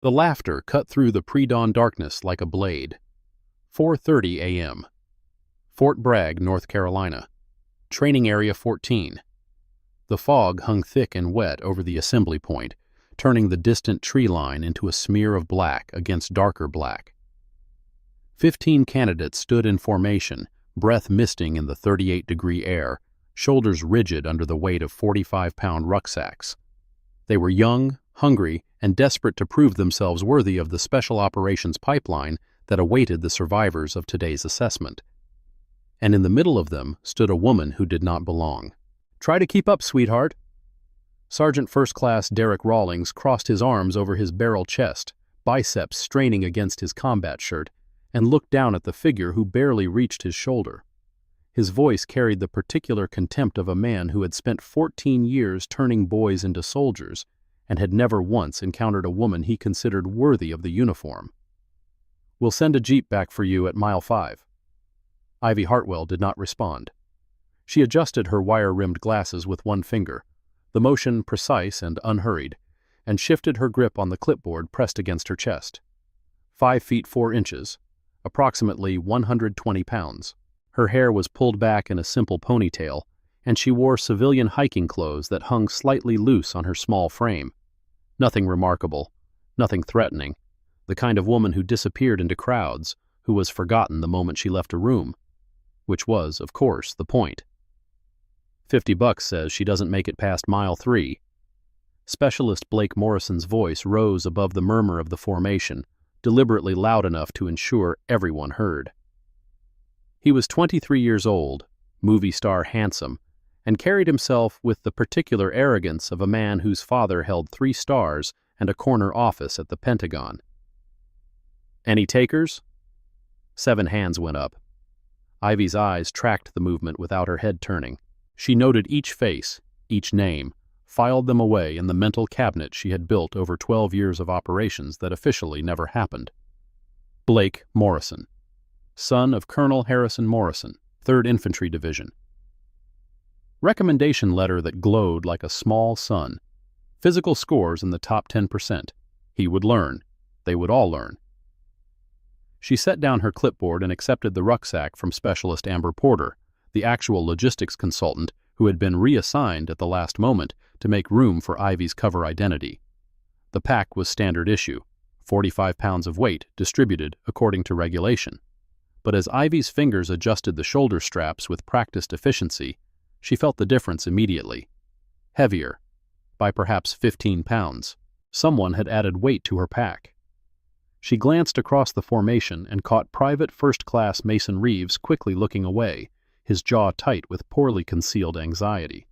The laughter cut through the pre-dawn darkness like a blade. 4:30 a.m. Fort Bragg, North Carolina. Training Area 14. The fog hung thick and wet over the assembly point, turning the distant tree line into a smear of black against darker black. 15 candidates stood in formation, breath misting in the 38-degree air, shoulders rigid under the weight of 45-pound rucksacks. They were young, hungry, and desperate to prove themselves worthy of the special operations pipeline that awaited the survivors of today's assessment. And in the middle of them stood a woman who did not belong. "Try to keep up, sweetheart." Sergeant First Class Derek Rawlings crossed his arms over his barrel chest, biceps straining against his combat shirt, and looked down at the figure who barely reached his shoulder. His voice carried the particular contempt of a man who had spent 14 years turning boys into soldiers and had never once encountered a woman he considered worthy of the uniform. "We'll send a jeep back for you at mile 5. Ivy Hartwell did not respond. She adjusted her wire-rimmed glasses with one finger, the motion precise and unhurried, and shifted her grip on the clipboard pressed against her chest. 5 feet 4 inches, approximately 120 pounds. Her hair was pulled back in a simple ponytail, and she wore civilian hiking clothes that hung slightly loose on her small frame. Nothing remarkable, nothing threatening, the kind of woman who disappeared into crowds, who was forgotten the moment she left a room, which was, of course, the point. $50 says she doesn't make it past mile 3. Specialist Blake Morrison's voice rose above the murmur of the formation, deliberately loud enough to ensure everyone heard. He was 23 years old, movie star handsome, and carried himself with the particular arrogance of a man whose father held 3 stars and a corner office at the Pentagon. "Any takers?" 7 hands went up. Ivy's eyes tracked the movement without her head turning. She noted each face, each name, filed them away in the mental cabinet she had built over 12 years of operations that officially never happened. Blake Morrison, son of Colonel Harrison Morrison, 3rd Infantry Division. Recommendation letter that glowed like a small sun. Physical scores in the top 10%. He would learn. They would all learn. She set down her clipboard and accepted the rucksack from Specialist Amber Porter, the actual logistics consultant who had been reassigned at the last moment to make room for Ivy's cover identity. The pack was standard issue, 45 pounds of weight distributed according to regulation. But as Ivy's fingers adjusted the shoulder straps with practiced efficiency, she felt the difference immediately. Heavier, by perhaps 15 pounds. Someone had added weight to her pack. She glanced across the formation and caught Private First Class Mason Reeves quickly looking away, his jaw tight with poorly concealed anxiety.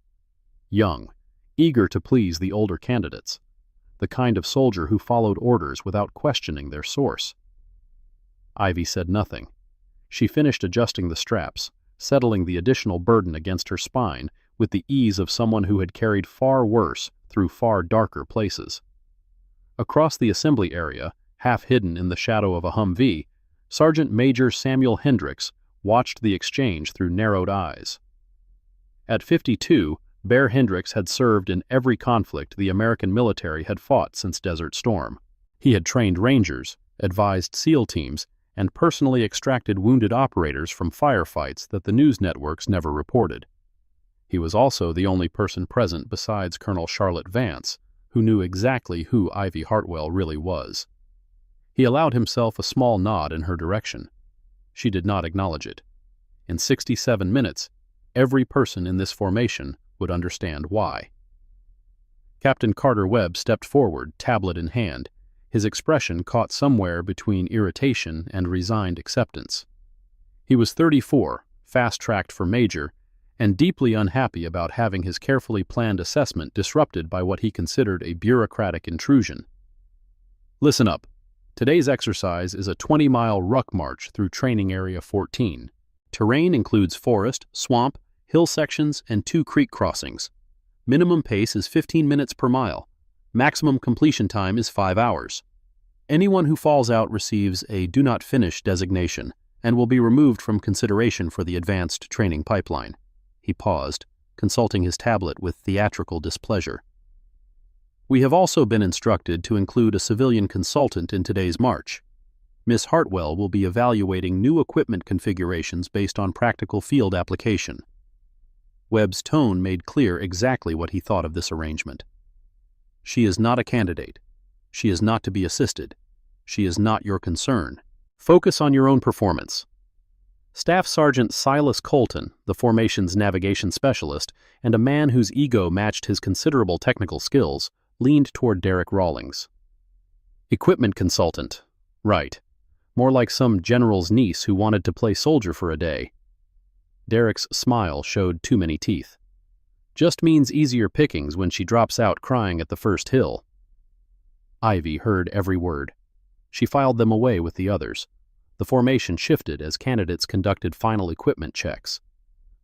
Young, eager to please the older candidates, the kind of soldier who followed orders without questioning their source. Ivy said nothing. She finished adjusting the straps, settling the additional burden against her spine with the ease of someone who had carried far worse through far darker places. Across the assembly area, half hidden in the shadow of a Humvee, Sergeant Major Samuel Hendricks watched the exchange through narrowed eyes. At 52, Bear Hendricks had served in every conflict the American military had fought since Desert Storm. He had trained Rangers, advised SEAL teams, and personally extracted wounded operators from firefights that the news networks never reported. He was also the only person present besides Colonel Charlotte Vance, who knew exactly who Ivy Hartwell really was. He allowed himself a small nod in her direction. She did not acknowledge it. In 67 minutes, every person in this formation would understand why. Captain Carter Webb stepped forward, tablet in hand, his expression caught somewhere between irritation and resigned acceptance. He was 34, fast-tracked for major, and deeply unhappy about having his carefully planned assessment disrupted by what he considered a bureaucratic intrusion. "Listen up. Today's exercise is a 20-mile ruck march through Training Area 14. Terrain includes forest, swamp, hill sections, and 2 creek crossings. Minimum pace is 15 minutes per mile. Maximum completion time is 5 hours. Anyone who falls out receives a Do Not Finish designation and will be removed from consideration for the advanced training pipeline." He paused, consulting his tablet with theatrical displeasure. We have also been instructed to include a civilian consultant in today's march. Miss Hartwell will be evaluating new equipment configurations based on practical field application. Webb's tone made clear exactly what he thought of this arrangement. She is not a candidate. She is not to be assisted. She is not your concern. Focus on your own performance. Staff Sergeant Silas Colton, the formation's navigation specialist, and a man whose ego matched his considerable technical skills, leaned toward Derek Rawlings. Equipment consultant. Right. More like some general's niece who wanted to play soldier for a day. Derek's smile showed too many teeth. Just means easier pickings when she drops out crying at the first hill. Ivy heard every word. She filed them away with the others. The formation shifted as candidates conducted final equipment checks.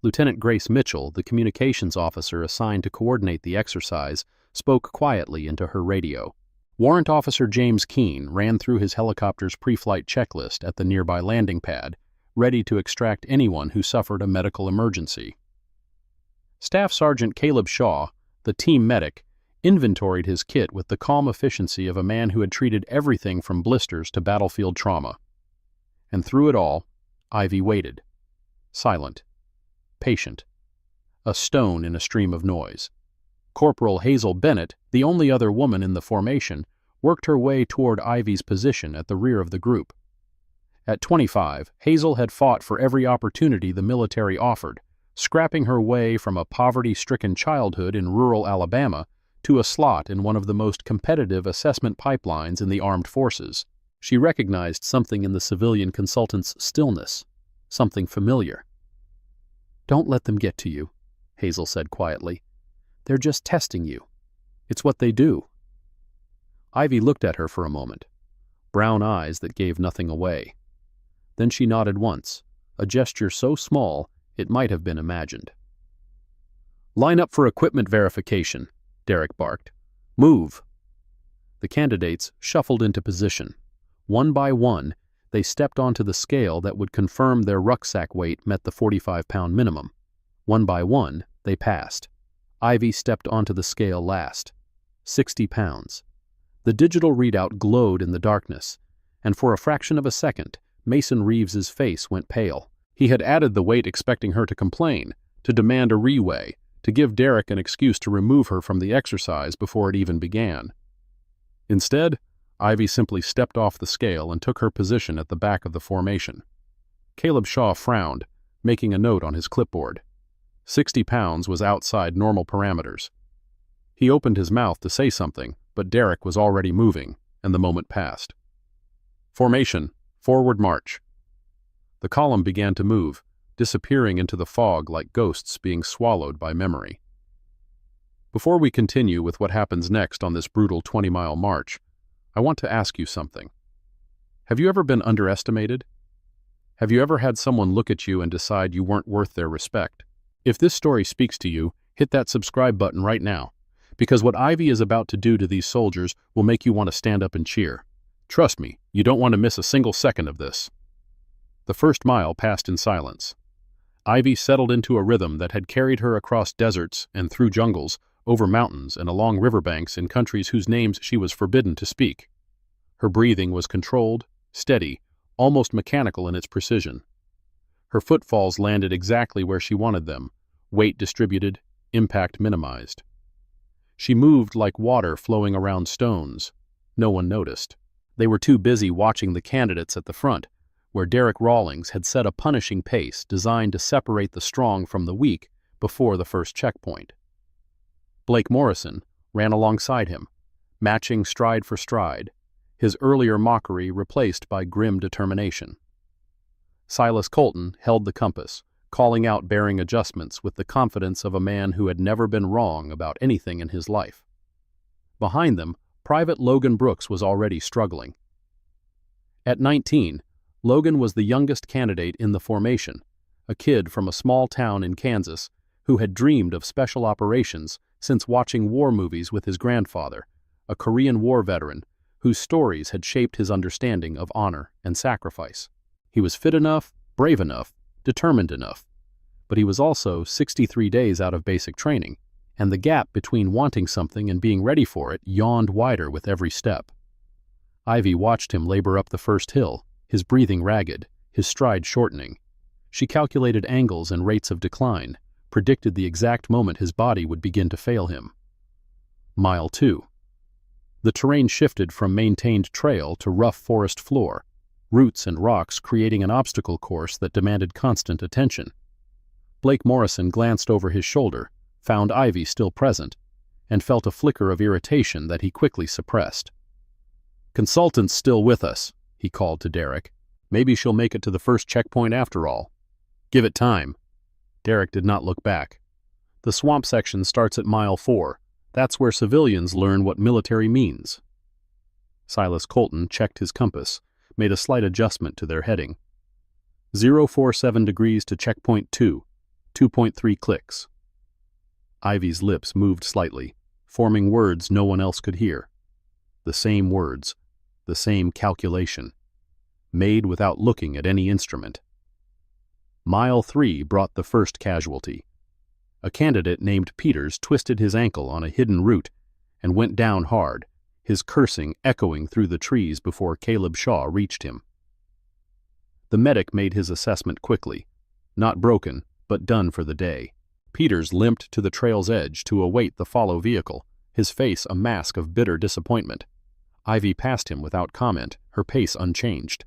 Lieutenant Grace Mitchell, the communications officer assigned to coordinate the exercise, spoke quietly into her radio. Warrant Officer James Keene ran through his helicopter's pre-flight checklist at the nearby landing pad, ready to extract anyone who suffered a medical emergency. Staff Sergeant Caleb Shaw, the team medic, inventoried his kit with the calm efficiency of a man who had treated everything from blisters to battlefield trauma. And through it all, Ivy waited. Silent. Patient. A stone in a stream of noise. Corporal Hazel Bennett, the only other woman in the formation, worked her way toward Ivy's position at the rear of the group. At 25, Hazel had fought for every opportunity the military offered, scrapping her way from a poverty-stricken childhood in rural Alabama to a slot in one of the most competitive assessment pipelines in the armed forces. She recognized something in the civilian consultant's stillness, something familiar. "Don't let them get to you," Hazel said quietly. "They're just testing you. It's what they do." Ivy looked at her for a moment, brown eyes that gave nothing away. Then she nodded once, a gesture so small it might have been imagined. "Line up for equipment verification," Derek barked. "Move." The candidates shuffled into position. One by one, they stepped onto the scale that would confirm their rucksack weight met the 45-pound minimum. One by one, they passed. Ivy stepped onto the scale last. 60 pounds. The digital readout glowed in the darkness, and for a fraction of a second, Mason Reeves's face went pale. He had added the weight expecting her to complain, to demand a reweigh, to give Derek an excuse to remove her from the exercise before it even began. Instead, Ivy simply stepped off the scale and took her position at the back of the formation. Caleb Shaw frowned, making a note on his clipboard. 60 pounds was outside normal parameters. He opened his mouth to say something, but Derek was already moving, and the moment passed. Formation, forward march. The column began to move, disappearing into the fog like ghosts being swallowed by memory. Before we continue with what happens next on this brutal 20-mile march, I want to ask you something. Have you ever been underestimated? Have you ever had someone look at you and decide you weren't worth their respect? If this story speaks to you, hit that subscribe button right now, because what Ivy is about to do to these soldiers will make you want to stand up and cheer. Trust me, you don't want to miss a single second of this. The first mile passed in silence. Ivy settled into a rhythm that had carried her across deserts and through jungles, over mountains and along riverbanks in countries whose names she was forbidden to speak. Her breathing was controlled, steady, almost mechanical in its precision. Her footfalls landed exactly where she wanted them, weight distributed, impact minimized. She moved like water flowing around stones. No one noticed. They were too busy watching the candidates at the front, where Derek Rawlings had set a punishing pace designed to separate the strong from the weak before the first checkpoint. Blake Morrison ran alongside him, matching stride for stride, his earlier mockery replaced by grim determination. Silas Colton held the compass, calling out bearing adjustments with the confidence of a man who had never been wrong about anything in his life. Behind them, Private Logan Brooks was already struggling. At 19, Logan was the youngest candidate in the formation, a kid from a small town in Kansas who had dreamed of special operations since watching war movies with his grandfather, a Korean War veteran whose stories had shaped his understanding of honor and sacrifice. He was fit enough, brave enough, determined enough, but he was also 63 days out of basic training, and the gap between wanting something and being ready for it yawned wider with every step. Ivy watched him labor up the first hill, his breathing ragged, his stride shortening. She calculated angles and rates of decline, predicted the exact moment his body would begin to fail him. Mile 2. The terrain shifted from maintained trail to rough forest floor, roots and rocks creating an obstacle course that demanded constant attention. Blake Morrison glanced over his shoulder, found Ivy still present, and felt a flicker of irritation that he quickly suppressed. "Consultant's still with us," he called to Derek. "Maybe she'll make it to the first checkpoint after all. Give it time." Derek did not look back. "The swamp section starts at mile 4. That's where civilians learn what military means." Silas Colton checked his compass, made a slight adjustment to their heading. 047 degrees to checkpoint 2, 2.3 clicks. Ivy's lips moved slightly, forming words no one else could hear. The same words, the same calculation, made without looking at any instrument. Mile 3 brought the first casualty. A candidate named Peters twisted his ankle on a hidden root and went down hard, his cursing echoing through the trees before Caleb Shaw reached him. The medic made his assessment quickly. Not broken, but done for the day. Peters limped to the trail's edge to await the follow vehicle, his face a mask of bitter disappointment. Ivy passed him without comment, her pace unchanged.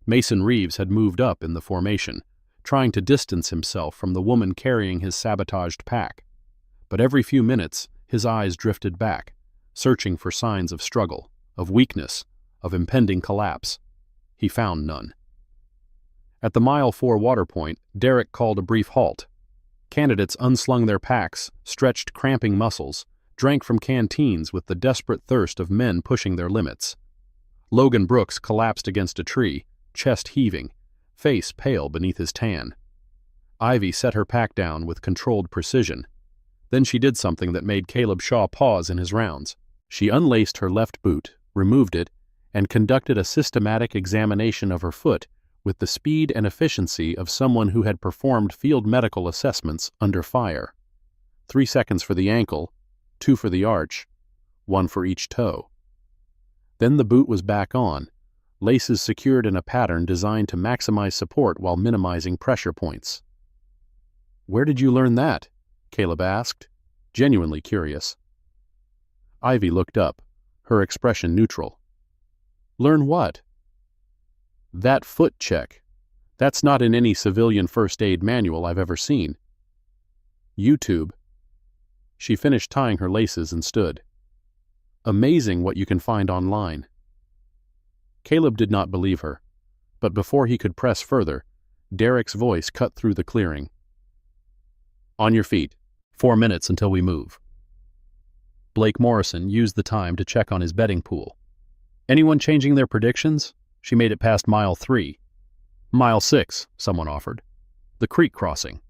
Mason Reeves had moved up in the formation, trying to distance himself from the woman carrying his sabotaged pack. But every few minutes, his eyes drifted back, searching for signs of struggle, of weakness, of impending collapse. He found none. At the mile 4 water point, Derek called a brief halt. Candidates unslung their packs, stretched cramping muscles, drank from canteens with the desperate thirst of men pushing their limits. Logan Brooks collapsed against a tree, chest heaving, face pale beneath his tan. Ivy set her pack down with controlled precision. Then she did something that made Caleb Shaw pause in his rounds. She unlaced her left boot, removed it, and conducted a systematic examination of her foot with the speed and efficiency of someone who had performed field medical assessments under fire. 3 seconds for the ankle, 2 for the arch, 1 for each toe. Then the boot was back on, laces secured in a pattern designed to maximize support while minimizing pressure points. "Where did you learn that?" Caleb asked, genuinely curious. Ivy looked up, her expression neutral. "Learn what?" "That foot check. That's not in any civilian first aid manual I've ever seen." "YouTube." She finished tying her laces and stood. "Amazing what you can find online." Caleb did not believe her, but before he could press further, Derek's voice cut through the clearing. "On your feet. 4 minutes until we move." Blake Morrison used the time to check on his betting pool. "Anyone changing their predictions?" She made it past mile 3. "Mile 6, someone offered. The creek crossing."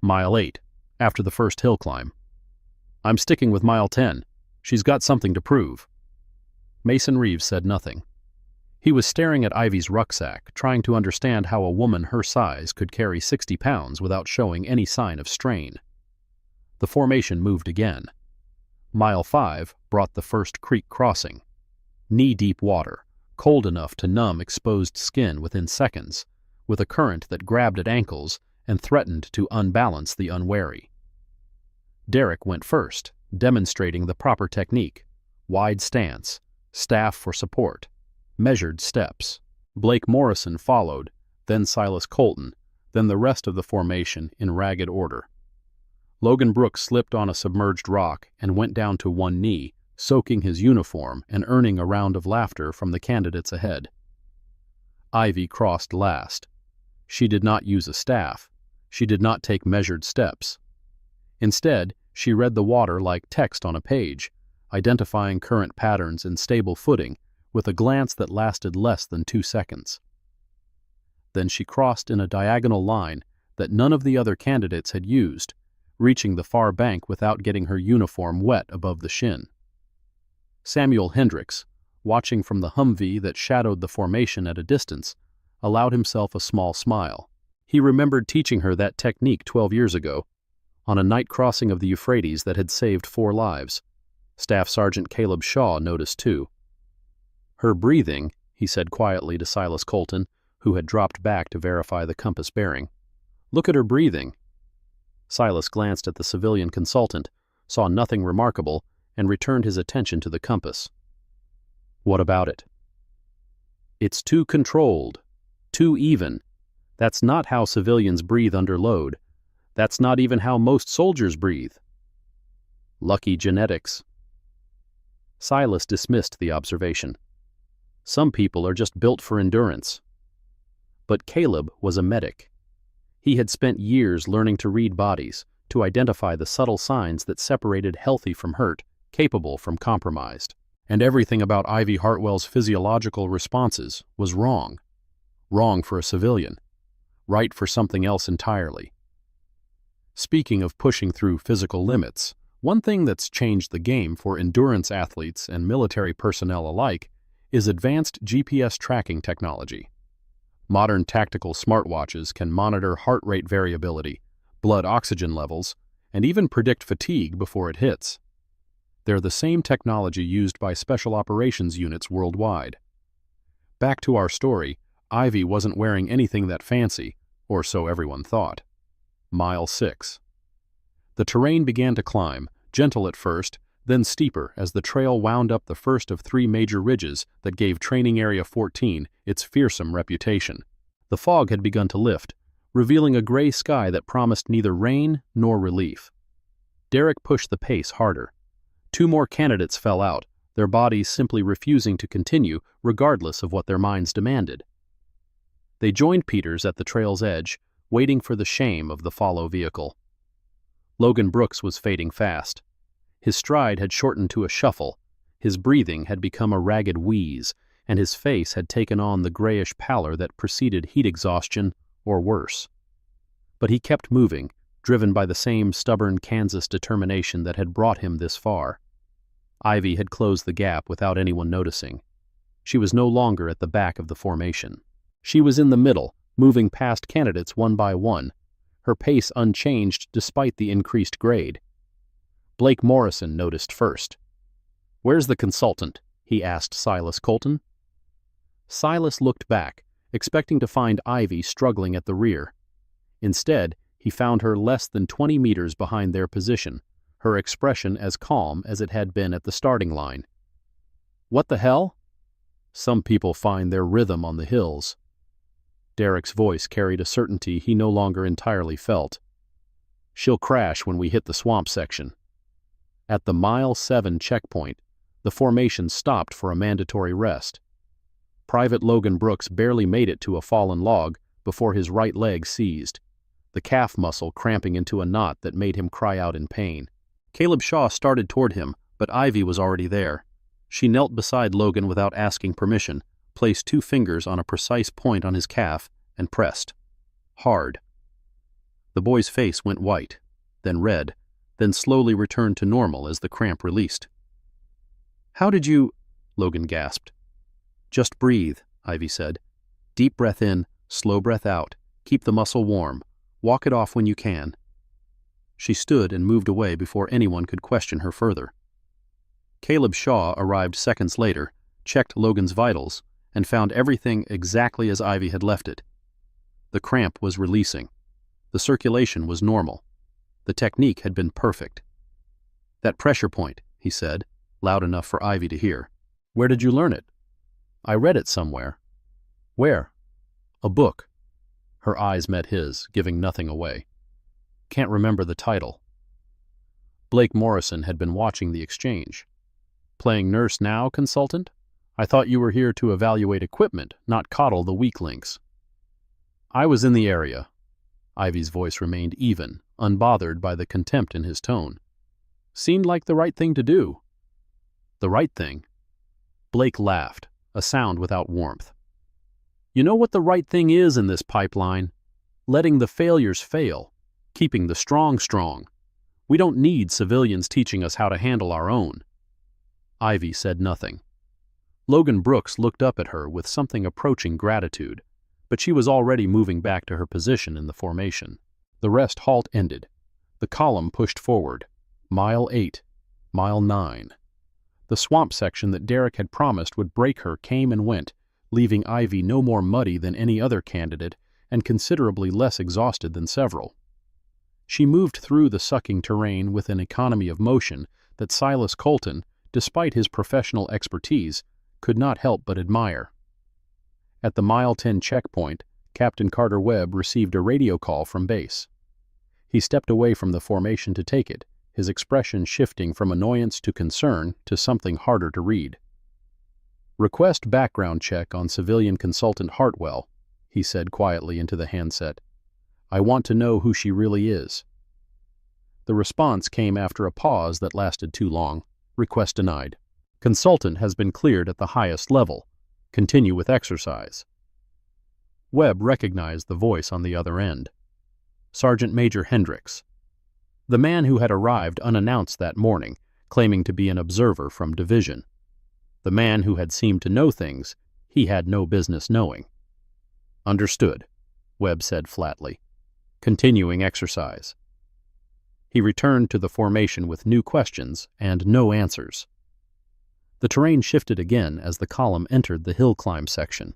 "Mile 8, after the first hill climb." "I'm sticking with mile 10. She's got something to prove." Mason Reeves said nothing. He was staring at Ivy's rucksack, trying to understand how a woman her size could carry 60 pounds without showing any sign of strain. The formation moved again. Mile 5 brought the first creek crossing. Knee-deep water, cold enough to numb exposed skin within seconds, with a current that grabbed at ankles and threatened to unbalance the unwary. Derek went first, demonstrating the proper technique: wide stance, staff for support, measured steps. Blake Morrison followed, then Silas Colton, then the rest of the formation in ragged order. Logan Brooks slipped on a submerged rock and went down to one knee, soaking his uniform and earning a round of laughter from the candidates ahead. Ivy crossed last. She did not use a staff. She did not take measured steps. Instead, she read the water like text on a page, identifying current patterns and stable footing with a glance that lasted less than 2 seconds. Then she crossed in a diagonal line that none of the other candidates had used, reaching the far bank without getting her uniform wet above the shin. Samuel Hendricks, watching from the Humvee that shadowed the formation at a distance, allowed himself a small smile. He remembered teaching her that technique 12 years ago, on a night crossing of the Euphrates that had saved 4 lives. Staff Sergeant Caleb Shaw noticed too. "Her breathing," he said quietly to Silas Colton, who had dropped back to verify the compass bearing. "Look at her breathing." Silas glanced at the civilian consultant, saw nothing remarkable, and returned his attention to the compass. "What about it?" "It's too controlled, too even. That's not how civilians breathe under load. That's not even how most soldiers breathe." "Lucky genetics." Silas dismissed the observation. "Some people are just built for endurance." But Caleb was a medic. He had spent years learning to read bodies, to identify the subtle signs that separated healthy from hurt, capable from compromised. And everything about Ivy Hartwell's physiological responses was wrong. Wrong for a civilian. Right for something else entirely. Speaking of pushing through physical limits, one thing that's changed the game for endurance athletes and military personnel alike is advanced GPS tracking technology. Modern tactical smartwatches can monitor heart rate variability, blood oxygen levels, and even predict fatigue before it hits. They're the same technology used by special operations units worldwide. Back to our story, Ivy wasn't wearing anything that fancy, or so everyone thought. Mile 6. The terrain began to climb, gentle at first, then steeper as the trail wound up the first of 3 major ridges that gave Training Area 14 its fearsome reputation. The fog had begun to lift, revealing a gray sky that promised neither rain nor relief. Derek pushed the pace harder. 2 more candidates fell out, their bodies simply refusing to continue regardless of what their minds demanded. They joined Peters at the trail's edge, waiting for the shame of the follow vehicle. Logan Brooks was fading fast. His stride had shortened to a shuffle, his breathing had become a ragged wheeze, and his face had taken on the grayish pallor that preceded heat exhaustion, or worse. But he kept moving, driven by the same stubborn Kansas determination that had brought him this far. Ivy had closed the gap without anyone noticing. She was no longer at the back of the formation. She was in the middle, moving past candidates one by one, her pace unchanged despite the increased grade. Blake Morrison noticed first. "Where's the consultant?" he asked Silas Colton. Silas looked back, expecting to find Ivy struggling at the rear. Instead, he found her less than 20 meters behind their position, her expression as calm as it had been at the starting line. "What the hell?" "Some people find their rhythm on the hills." Derek's voice carried a certainty he no longer entirely felt. "She'll crash when we hit the swamp section." At the Mile 7 checkpoint, the formation stopped for a mandatory rest. Private Logan Brooks barely made it to a fallen log before his right leg seized, the calf muscle cramping into a knot that made him cry out in pain. Caleb Shaw started toward him, but Ivy was already there. She knelt beside Logan without asking permission, placed 2 fingers on a precise point on his calf, and pressed. Hard. The boy's face went white, then red, then slowly returned to normal as the cramp released. "How did you—" Logan gasped. "Just breathe," Ivy said. "Deep breath in, slow breath out. Keep the muscle warm. Walk it off when you can." She stood and moved away before anyone could question her further. Caleb Shaw arrived seconds later, checked Logan's vitals, and found everything exactly as Ivy had left it. The cramp was releasing. The circulation was normal. The technique had been perfect. "That pressure point," he said, loud enough for Ivy to hear. "Where did you learn it?" "I read it somewhere." "Where?" "A book." Her eyes met his, giving nothing away. "Can't remember the title." Blake Morrison had been watching the exchange. "Playing nurse now, consultant? I thought you were here to evaluate equipment, not coddle the weak links." "I was in the area." Ivy's voice remained even, unbothered by the contempt in his tone. "Seemed like the right thing to do." "The right thing?" Blake laughed, a sound without warmth. "You know what the right thing is in this pipeline? Letting the failures fail, keeping the strong strong. We don't need civilians teaching us how to handle our own." Ivy said nothing. Logan Brooks looked up at her with something approaching gratitude, but she was already moving back to her position in the formation. The rest halt ended. The column pushed forward. Mile 8. Mile 9. The swamp section that Derek had promised would break her came and went, leaving Ivy no more muddy than any other candidate and considerably less exhausted than several. She moved through the sucking terrain with an economy of motion that Silas Colton, despite his professional expertise, could not help but admire. At the Mile 10 checkpoint, Captain Carter Webb received a radio call from base. He stepped away from the formation to take it, his expression shifting from annoyance to concern to something harder to read. "Request background check on civilian consultant Hartwell," he said quietly into the handset. "I want to know who she really is." The response came after a pause that lasted too long. "Request denied. Consultant has been cleared at the highest level. Continue with exercise." Webb recognized the voice on the other end. Sergeant Major Hendricks, the man who had arrived unannounced that morning, claiming to be an observer from division. The man who had seemed to know things he had no business knowing. "Understood," Webb said flatly. "Continuing exercise." He returned to the formation with new questions and no answers. The terrain shifted again as the column entered the hill climb section.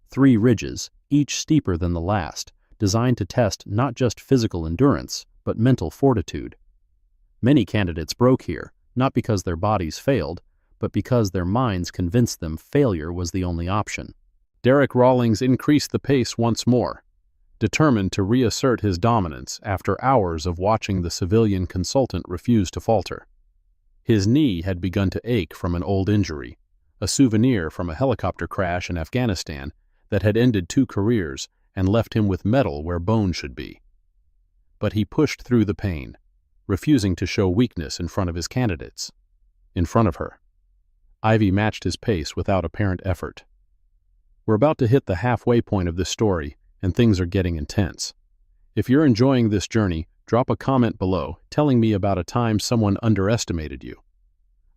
3 ridges, each steeper than the last, designed to test not just physical endurance, but mental fortitude. Many candidates broke here, not because their bodies failed, but because their minds convinced them failure was the only option. Derek Rawlings increased the pace once more, determined to reassert his dominance after hours of watching the civilian consultant refuse to falter. His knee had begun to ache from an old injury, a souvenir from a helicopter crash in Afghanistan that had ended 2 careers and left him with metal where bone should be. But he pushed through the pain, refusing to show weakness in front of his candidates. In front of her. Ivy matched his pace without apparent effort. We're about to hit the halfway point of this story, and things are getting intense. If you're enjoying this journey, drop a comment below telling me about a time someone underestimated you.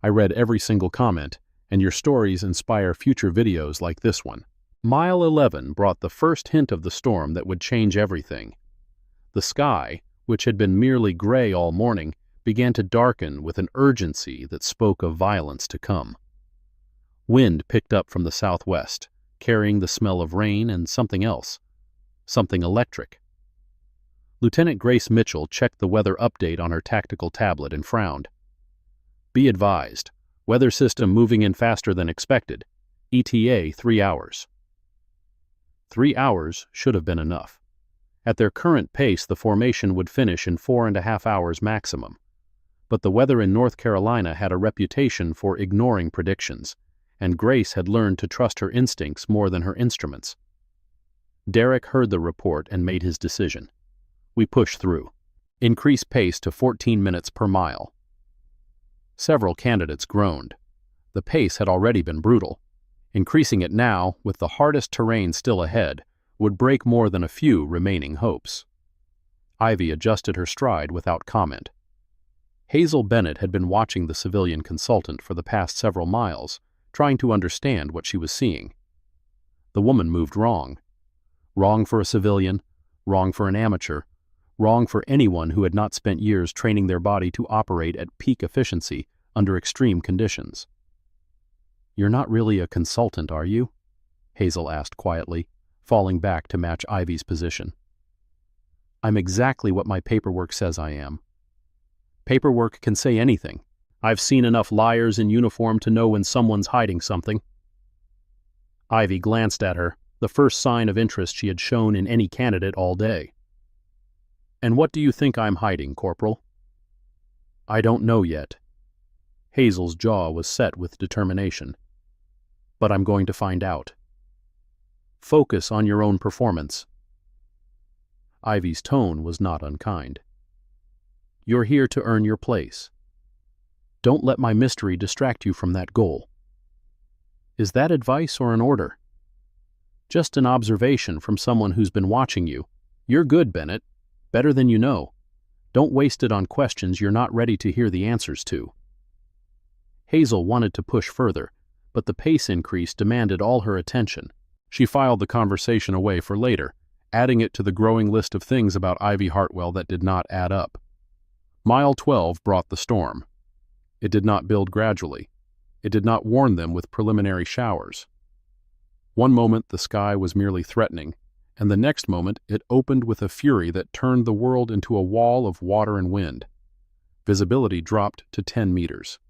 I read every single comment, and your stories inspire future videos like this one. Mile 11 brought the first hint of the storm that would change everything. The sky, which had been merely gray all morning, began to darken with an urgency that spoke of violence to come. Wind picked up from the southwest, carrying the smell of rain and something else, something electric. Lieutenant Grace Mitchell checked the weather update on her tactical tablet and frowned. "Be advised, weather system moving in faster than expected. ETA 3 hours. 3 hours should have been enough. At their current pace, the formation would finish in 4.5 hours maximum. But the weather in North Carolina had a reputation for ignoring predictions, and Grace had learned to trust her instincts more than her instruments. Derek heard the report and made his decision. We pushed through. Increase pace to 14 minutes per mile. Several candidates groaned. The pace had already been brutal. Increasing it now, with the hardest terrain still ahead, would break more than a few remaining hopes. Ivy adjusted her stride without comment. Hazel Bennett had been watching the civilian consultant for the past several miles, trying to understand what she was seeing. The woman moved wrong. Wrong for a civilian, wrong for an amateur, wrong for anyone who had not spent years training their body to operate at peak efficiency under extreme conditions. "You're not really a consultant, are you?" Hazel asked quietly, falling back to match Ivy's position. "I'm exactly what my paperwork says I am." "Paperwork can say anything. I've seen enough liars in uniform to know when someone's hiding something." Ivy glanced at her, the first sign of interest she had shown in any candidate all day. "And what do you think I'm hiding, Corporal?" "I don't know yet." Hazel's jaw was set with determination. "But I'm going to find out." "Focus on your own performance." Ivy's tone was not unkind. "You're here to earn your place. Don't let my mystery distract you from that goal." Is that advice or an order? "Just an observation from someone who's been watching you. You're good, Bennett. Better than you know. Don't waste it on questions you're not ready to hear the answers to." Hazel wanted to push further, but the pace increase demanded all her attention. She filed the conversation away for later, adding it to the growing list of things about Ivy Hartwell that did not add up. Mile 12 brought the storm. It did not build gradually. It did not warn them with preliminary showers. One moment the sky was merely threatening, and the next moment it opened with a fury that turned the world into a wall of water and wind. Visibility dropped to 10 meters.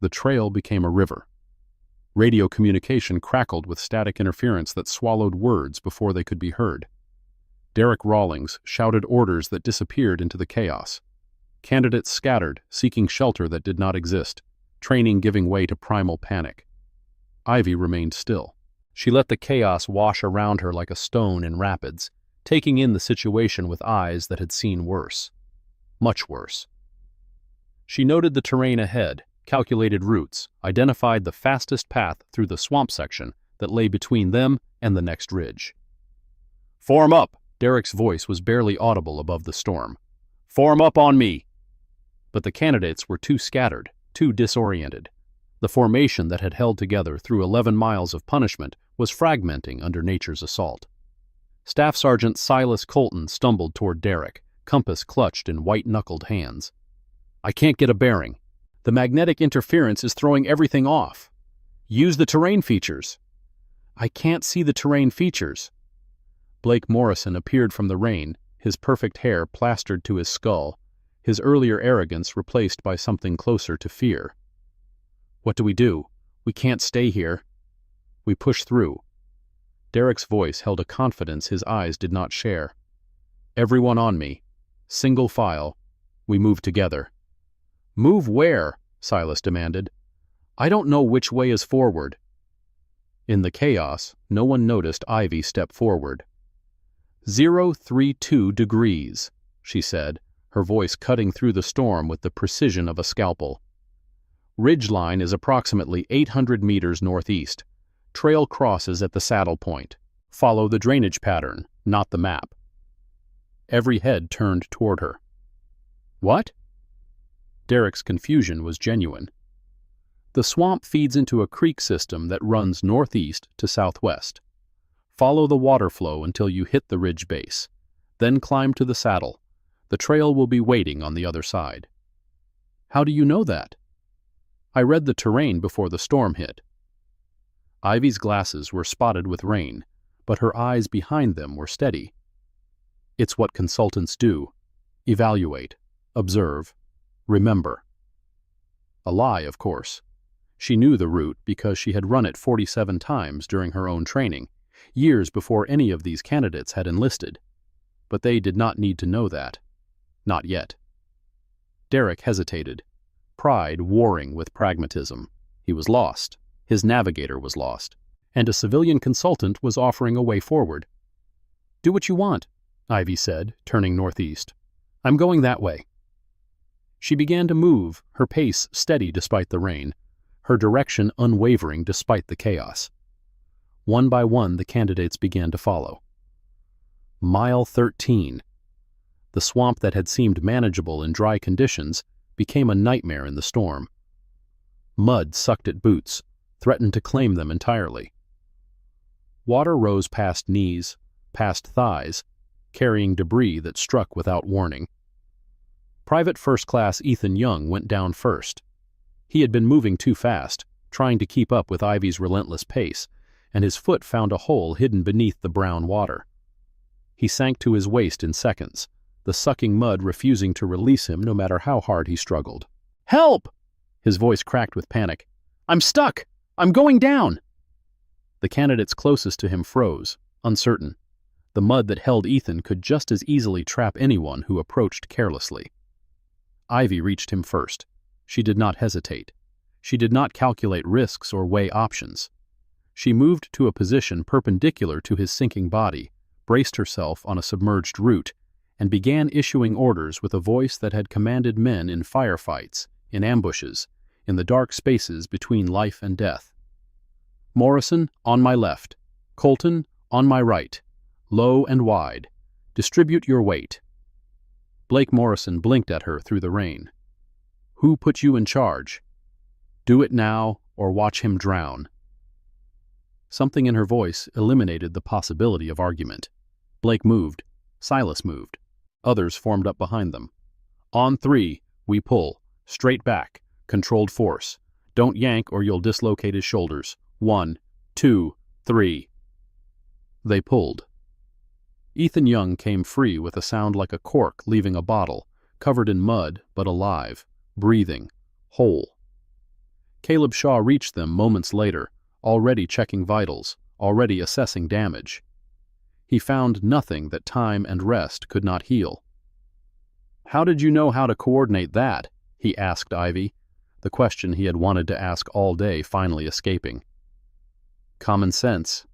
The trail became a river. Radio communication crackled with static interference that swallowed words before they could be heard. Derek Rawlings shouted orders that disappeared into the chaos. Candidates scattered, seeking shelter that did not exist, training giving way to primal panic. Ivy remained still. She let the chaos wash around her like a stone in rapids, taking in the situation with eyes that had seen worse. Much worse. She noted the terrain ahead, calculated routes, identified the fastest path through the swamp section that lay between them and the next ridge. "Form up!" Derek's voice was barely audible above the storm. "Form up on me!" But the candidates were too scattered, too disoriented. The formation that had held together through 11 miles of punishment was fragmenting under nature's assault. Staff Sergeant Silas Colton stumbled toward Derek, compass clutched in white-knuckled hands. "I can't get a bearing. The magnetic interference is throwing everything off. Use the terrain features." "I can't see the terrain features." Blake Morrison appeared from the rain, his perfect hair plastered to his skull, his earlier arrogance replaced by something closer to fear. "What do? We can't stay here." "We push through." Derek's voice held a confidence his eyes did not share. "Everyone on me. Single file. We move together." "Move where?" Silas demanded. "I don't know which way is forward." In the chaos, no one noticed Ivy step forward. 032 degrees, she said, her voice cutting through the storm with the precision of a scalpel. "Ridgeline is approximately 800 meters northeast. Trail crosses at the saddle point. Follow the drainage pattern, not the map." Every head turned toward her. "What?" Derek's confusion was genuine. "The swamp feeds into a creek system that runs northeast to southwest. Follow the water flow until you hit the ridge base. Then climb to the saddle. The trail will be waiting on the other side." "How do you know that?" "I read the terrain before the storm hit." Ivy's glasses were spotted with rain, but her eyes behind them were steady. "It's what consultants do. Evaluate, observe, remember." A lie, of course. She knew the route because she had run it 47 times during her own training, years before any of these candidates had enlisted. But they did not need to know that. Not yet. Derek hesitated, pride warring with pragmatism. He was lost. His navigator was lost. And a civilian consultant was offering a way forward. "Do what you want," Ivy said, turning northeast. "I'm going that way." She began to move, her pace steady despite the rain, her direction unwavering despite the chaos. One by one, the candidates began to follow. Mile 13. The swamp that had seemed manageable in dry conditions became a nightmare in the storm. Mud sucked at boots, threatened to claim them entirely. Water rose past knees, past thighs, carrying debris that struck without warning. Private First Class Ethan Young went down first. He had been moving too fast, trying to keep up with Ivy's relentless pace, and his foot found a hole hidden beneath the brown water. He sank to his waist in seconds, the sucking mud refusing to release him no matter how hard he struggled. "Help!" His voice cracked with panic. "I'm stuck! I'm going down!" The candidates closest to him froze, uncertain. The mud that held Ethan could just as easily trap anyone who approached carelessly. Ivy reached him first. She did not hesitate. She did not calculate risks or weigh options. She moved to a position perpendicular to his sinking body, braced herself on a submerged route, and began issuing orders with a voice that had commanded men in firefights, in ambushes, in the dark spaces between life and death. "Morrison, on my left. Colton, on my right. Low and wide. Distribute your weight." Blake Morrison blinked at her through the rain. "Who put you in charge? Do it now or watch him drown." Something in her voice eliminated the possibility of argument. Blake moved. Silas moved. Others formed up behind them. On three, we pull. Straight back. Controlled force. Don't yank or you'll dislocate his shoulders. 1, 2, 3. They pulled. Ethan Young came free with a sound like a cork leaving a bottle, covered in mud but alive, breathing, whole. Caleb Shaw reached them moments later, already checking vitals, already assessing damage. He found nothing that time and rest could not heal. "How did you know how to coordinate that?" he asked Ivy, the question he had wanted to ask all day finally escaping. "Common sense."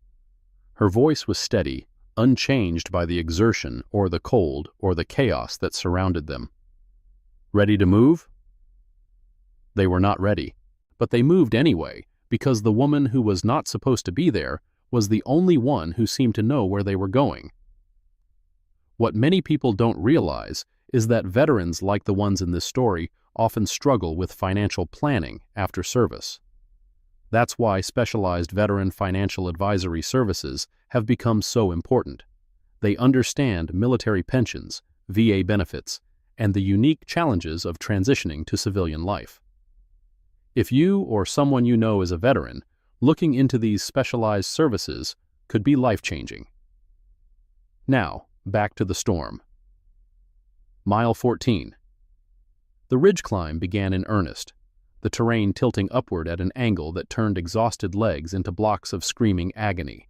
Her voice was steady, unchanged by the exertion or the cold or the chaos that surrounded them. "Ready to move?" They were not ready, but they moved anyway, because the woman who was not supposed to be there was the only one who seemed to know where they were going. What many people don't realize is that veterans like the ones in this story often struggle with financial planning after service. That's why specialized veteran financial advisory services have become so important. They understand military pensions, VA benefits, and the unique challenges of transitioning to civilian life. If you or someone you know is a veteran, looking into these specialized services could be life-changing. Now, back to the storm. Mile 14. The ridge climb began in earnest, the terrain tilting upward at an angle that turned exhausted legs into blocks of screaming agony.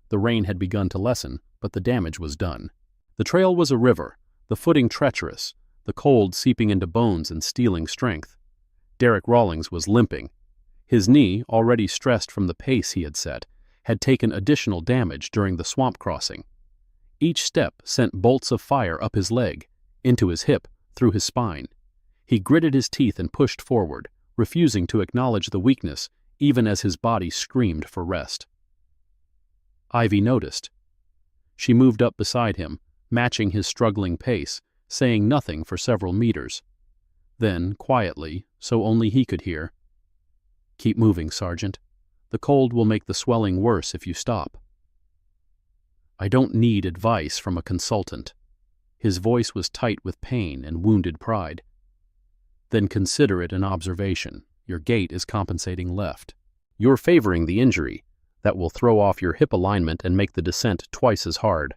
The rain had begun to lessen, but the damage was done. The trail was a river, the footing treacherous, the cold seeping into bones and stealing strength. Derek Rawlings was limping. His knee, already stressed from the pace he had set, had taken additional damage during the swamp crossing. Each step sent bolts of fire up his leg, into his hip, through his spine. He gritted his teeth and pushed forward, refusing to acknowledge the weakness even as his body screamed for rest. Ivy noticed. She moved up beside him, matching his struggling pace, saying nothing for several meters. Then, quietly, so only he could hear, "Keep moving, Sergeant. The cold will make the swelling worse if you stop." "I don't need advice from a consultant." His voice was tight with pain and wounded pride. "Then consider it an observation. Your gait is compensating left. You're favoring the injury. That will throw off your hip alignment and make the descent twice as hard."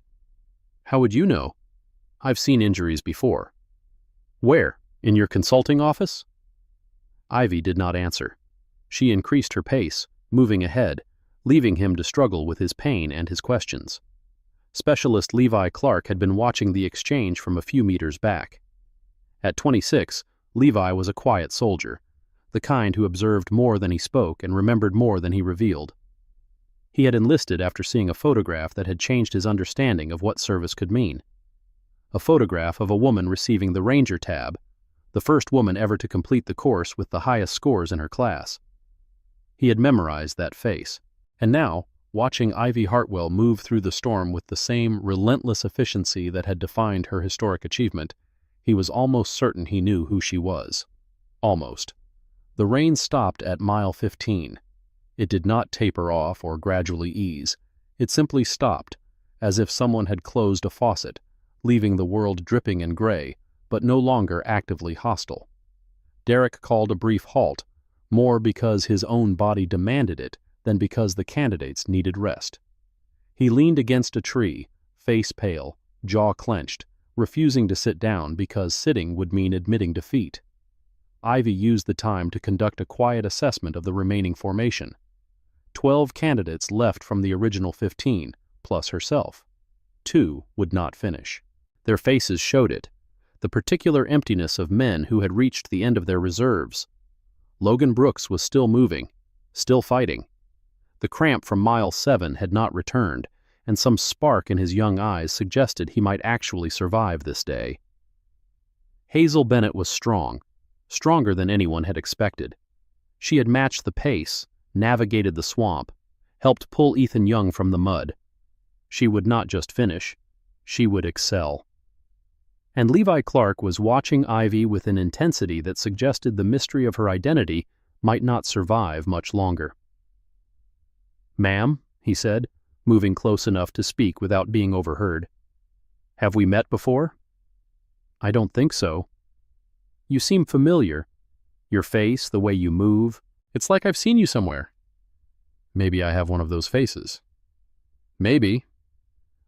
"How would you know?" "I've seen injuries before." "Where? In your consulting office?" Ivy did not answer. She increased her pace, moving ahead, leaving him to struggle with his pain and his questions. Specialist Levi Clark had been watching the exchange from a few meters back. At 26, Levi was a quiet soldier, the kind who observed more than he spoke and remembered more than he revealed. He had enlisted after seeing a photograph that had changed his understanding of what service could mean. A photograph of a woman receiving the Ranger tab, the first woman ever to complete the course with the highest scores in her class. He had memorized that face, and now, watching Ivy Hartwell move through the storm with the same relentless efficiency that had defined her historic achievement, he was almost certain he knew who she was. Almost. The rain stopped at mile 15. It did not taper off or gradually ease. It simply stopped, as if someone had closed a faucet, leaving the world dripping in gray, but no longer actively hostile. Derek called a brief halt, more because his own body demanded it than because the candidates needed rest. He leaned against a tree, face pale, jaw clenched, refusing to sit down because sitting would mean admitting defeat. Ivy used the time to conduct a quiet assessment of the remaining formation. 12 candidates left from the original 15, plus herself. 2 would not finish. Their faces showed it, the particular emptiness of men who had reached the end of their reserves. Logan Brooks was still moving, still fighting. The cramp from mile 7 had not returned, and some spark in his young eyes suggested he might actually survive this day. Hazel Bennett was strong, stronger than anyone had expected. She had matched the pace, navigated the swamp, helped pull Ethan Young from the mud. She would not just finish, she would excel. And Levi Clark was watching Ivy with an intensity that suggested the mystery of her identity might not survive much longer. "Ma'am," he said, moving close enough to speak without being overheard. "Have we met before?" "I don't think so." You seem familiar. Your face, the way you move. It's like I've seen you somewhere. Maybe I have one of those faces. Maybe.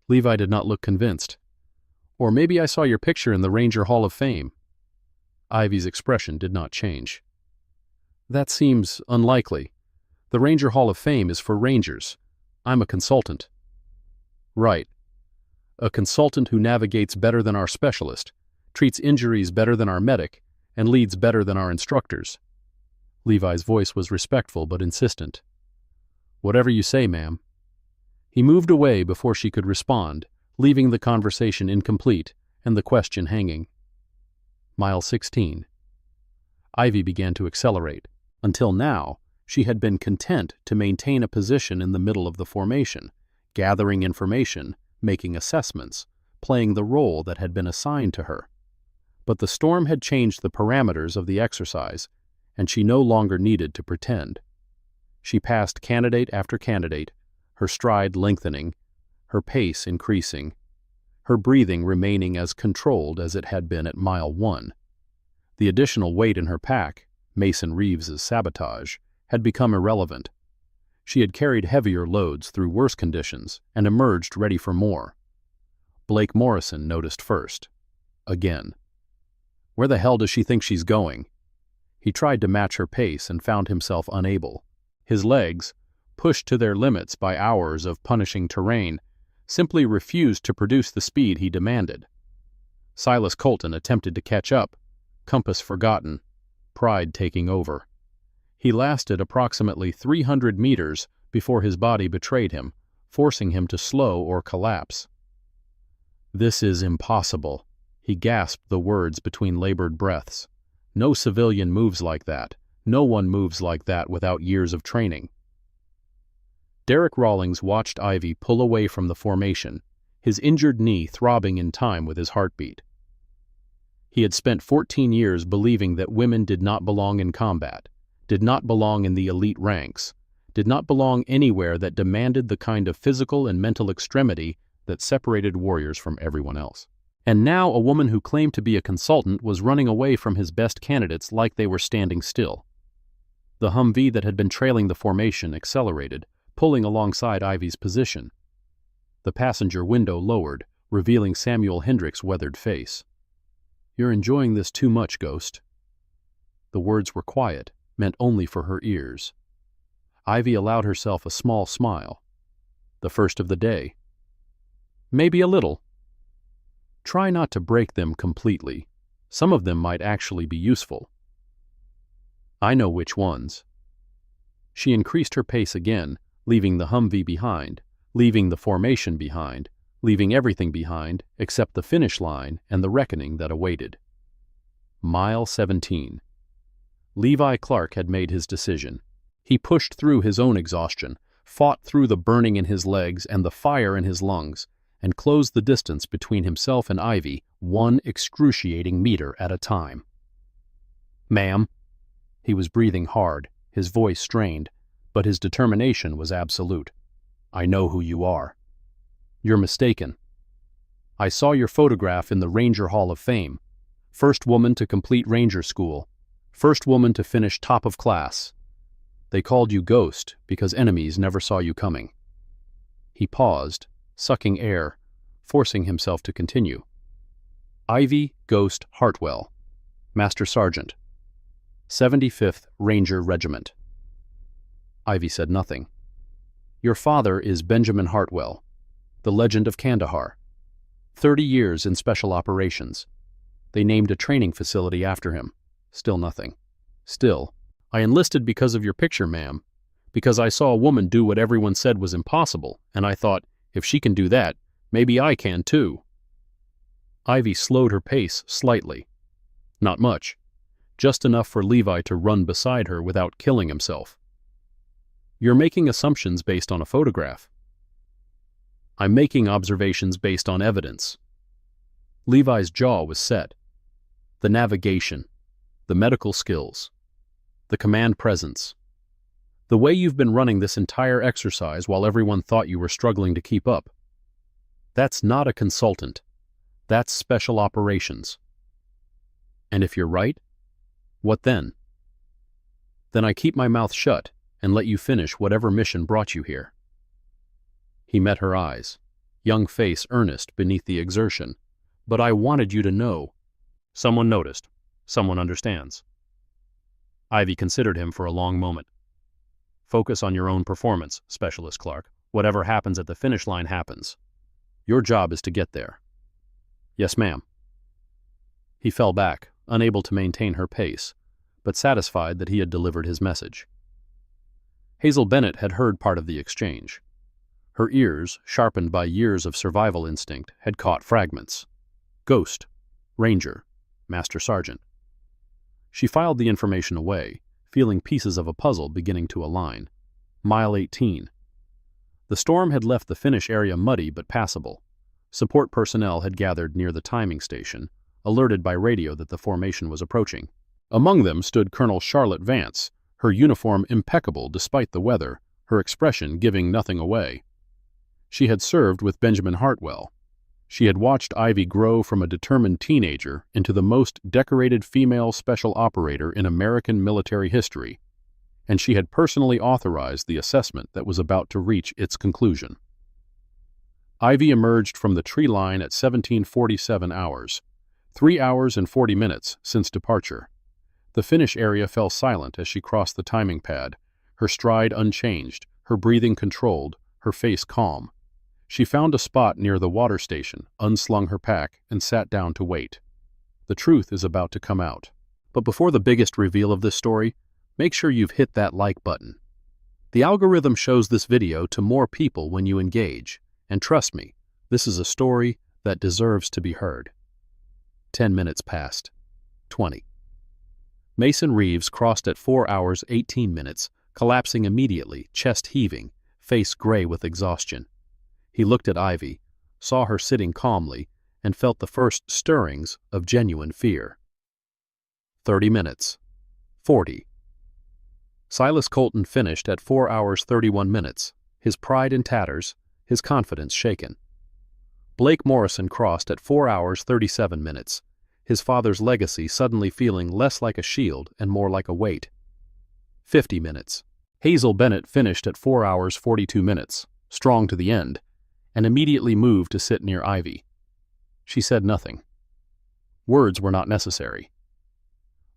Levi did not look convinced. Or maybe I saw your picture in the Ranger Hall of Fame. Ivy's expression did not change. That seems unlikely. The Ranger Hall of Fame is for Rangers. I'm a consultant. Right. A consultant who navigates better than our specialist, treats injuries better than our medic, and leads better than our instructors. Levi's voice was respectful but insistent. Whatever you say, ma'am. He moved away before she could respond, leaving the conversation incomplete and the question hanging. Mile 16. Ivy began to accelerate. Until now, she had been content to maintain a position in the middle of the formation, gathering information, making assessments, playing the role that had been assigned to her. But the storm had changed the parameters of the exercise, and she no longer needed to pretend. She passed candidate after candidate, her stride lengthening, her pace increasing, her breathing remaining as controlled as it had been at mile 1. The additional weight in her pack, Mason Reeves's sabotage, had become irrelevant. She had carried heavier loads through worse conditions and emerged ready for more. Blake Morrison noticed first. Again. Where the hell does she think she's going? He tried to match her pace and found himself unable. His legs, pushed to their limits by hours of punishing terrain, simply refused to produce the speed he demanded. Silas Colton attempted to catch up, compass forgotten, pride taking over. He lasted approximately 300 meters before his body betrayed him, forcing him to slow or collapse. This is impossible. He gasped the words between labored breaths. No civilian moves like that. No one moves like that without years of training. Derek Rawlings watched Ivy pull away from the formation, his injured knee throbbing in time with his heartbeat. He had spent 14 years believing that women did not belong in combat, did not belong in the elite ranks, did not belong anywhere that demanded the kind of physical and mental extremity that separated warriors from everyone else. And now a woman who claimed to be a consultant was running away from his best candidates like they were standing still. The Humvee that had been trailing the formation accelerated, pulling alongside Ivy's position. The passenger window lowered, revealing Samuel Hendrick's weathered face. "You're enjoying this too much, Ghost." The words were quiet, meant only for her ears. Ivy allowed herself a small smile. The first of the day. Maybe a little. Try not to break them completely. Some of them might actually be useful. I know which ones. She increased her pace again, leaving the Humvee behind, leaving the formation behind, leaving everything behind except the finish line and the reckoning that awaited. Mile 17. Levi Clark had made his decision. He pushed through his own exhaustion, fought through the burning in his legs and the fire in his lungs, and closed the distance between himself and Ivy 1 excruciating meter at a time. "Ma'am." He was breathing hard, his voice strained, but his determination was absolute. "I know who you are." "You're mistaken. I saw your photograph in the Ranger Hall of Fame. First woman to complete Ranger School. First woman to finish top of class. They called you Ghost because enemies never saw you coming." He paused, sucking air, forcing himself to continue. "Ivy Ghost Hartwell, Master Sergeant, 75th Ranger Regiment." Ivy said nothing. "Your father is Benjamin Hartwell, the legend of Kandahar. 30 years in special operations. They named a training facility after him." Still nothing. "Still, I enlisted because of your picture, ma'am, because I saw a woman do what everyone said was impossible, and I thought, if she can do that, maybe I can too." Ivy slowed her pace slightly. Not much. Just enough for Levi to run beside her without killing himself. "You're making assumptions based on a photograph." "I'm making observations based on evidence." Levi's jaw was set. The navigation, the medical skills, the command presence. The way you've been running this entire exercise while everyone thought you were struggling to keep up. That's not a consultant. That's special operations. And if you're right, What then? Then I keep my mouth shut and let you finish whatever mission brought you here. He met her eyes, young face earnest beneath the exertion. But I wanted you to know. Someone noticed. Someone understands. Ivy considered him for a long moment. Focus on your own performance, Specialist Clark. Whatever happens at the finish line happens. Your job is to get there. Yes, ma'am. He fell back, unable to maintain her pace, but satisfied that he had delivered his message. Hazel Bennett had heard part of the exchange. Her ears, sharpened by years of survival instinct, had caught fragments. Ghost, Ranger, Master Sergeant. She filed the information away, feeling pieces of a puzzle beginning to align. Mile 18. The storm had left the finish area muddy but passable. Support personnel had gathered near the timing station, alerted by radio that the formation was approaching. Among them stood Colonel Charlotte Vance, her uniform impeccable despite the weather, her expression giving nothing away. She had served with Benjamin Hartwell. She had watched Ivy grow from a determined teenager into the most decorated female special operator in American military history, and she had personally authorized the assessment that was about to reach its conclusion. Ivy emerged from the tree line at 17:47 hours, 3 hours and 40 minutes since departure. The finish area fell silent as she crossed the timing pad, her stride unchanged, her breathing controlled, her face calm. She found a spot near the water station, unslung her pack, and sat down to wait. The truth is about to come out. But before the biggest reveal of this story, make sure you've hit that like button. The algorithm shows this video to more people when you engage, and trust me, this is a story that deserves to be heard. 10 minutes passed. 20. Mason Reeves crossed at 4 hours 18 minutes, collapsing immediately, chest heaving, face gray with exhaustion. He looked at Ivy, saw her sitting calmly, and felt the first stirrings of genuine fear. 30 minutes. 40. Silas Colton finished at 4 hours 31 minutes, his pride in tatters, his confidence shaken. Blake Morrison crossed at 4 hours 37 minutes, his father's legacy suddenly feeling less like a shield and more like a weight. 50 minutes. Hazel Bennett finished at 4 hours 42 minutes, strong to the end, and immediately moved to sit near Ivy. She said nothing. Words were not necessary.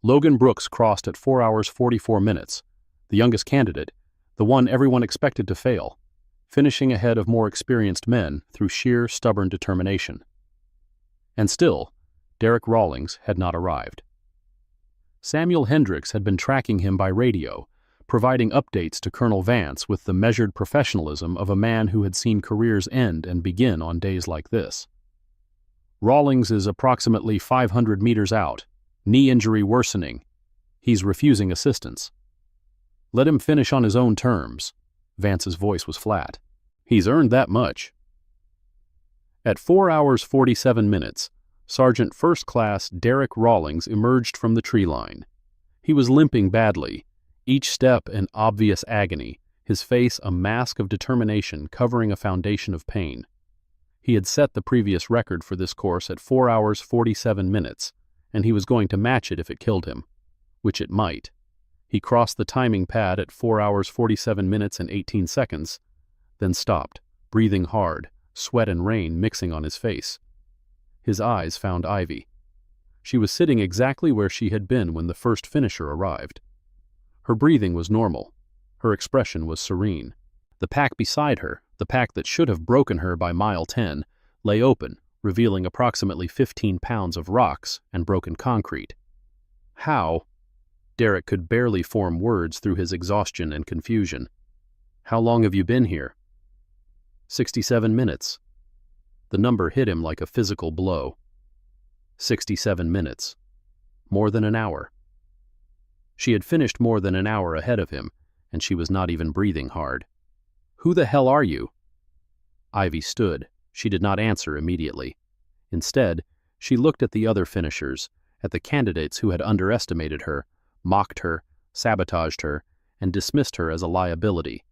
Logan Brooks crossed at 4 hours 44 minutes, the youngest candidate, the one everyone expected to fail, finishing ahead of more experienced men through sheer stubborn determination. And still, Derek Rawlings had not arrived. Samuel Hendricks had been tracking him by radio, providing updates to Colonel Vance with the measured professionalism of a man who had seen careers end and begin on days like this. Rawlings is approximately 500 meters out, knee injury worsening. He's refusing assistance. Let him finish on his own terms. Vance's voice was flat. He's earned that much. At 4 hours 47 minutes, Sergeant First Class Derek Rawlings emerged from the tree line. He was limping badly, each step an obvious agony, his face a mask of determination covering a foundation of pain. He had set the previous record for this course at 4 hours 47 minutes, and he was going to match it if it killed him, which it might. He crossed the timing pad at 4 hours 47 minutes and 18 seconds, then stopped, breathing hard, sweat and rain mixing on his face. His eyes found Ivy. She was sitting exactly where she had been when the first finisher arrived. Her breathing was normal. Her expression was serene. The pack beside her, the pack that should have broken her by mile 10, lay open, revealing approximately 15 pounds of rocks and broken concrete. How? Derek could barely form words through his exhaustion and confusion. How long have you been here? 67 minutes. The number hit him like a physical blow. 67 minutes. More than an hour. She had finished more than an hour ahead of him, and she was not even breathing hard. Who the hell are you? Ivy stood. She did not answer immediately. Instead, she looked at the other finishers, at the candidates who had underestimated her, mocked her, sabotaged her, and dismissed her as a liability.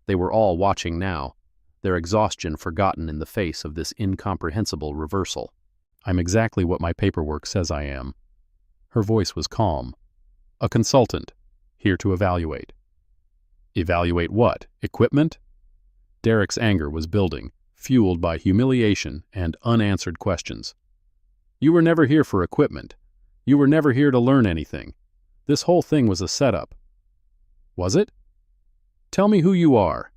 They were all watching now, their exhaustion forgotten in the face of this incomprehensible reversal. I'm exactly what my paperwork says I am. Her voice was calm, A consultant, here to evaluate. Evaluate what? Equipment? Derek's anger was building, fueled by humiliation and unanswered questions. You were never here for equipment. You were never here to learn anything. This whole thing was a setup. Was it? Tell me who you are.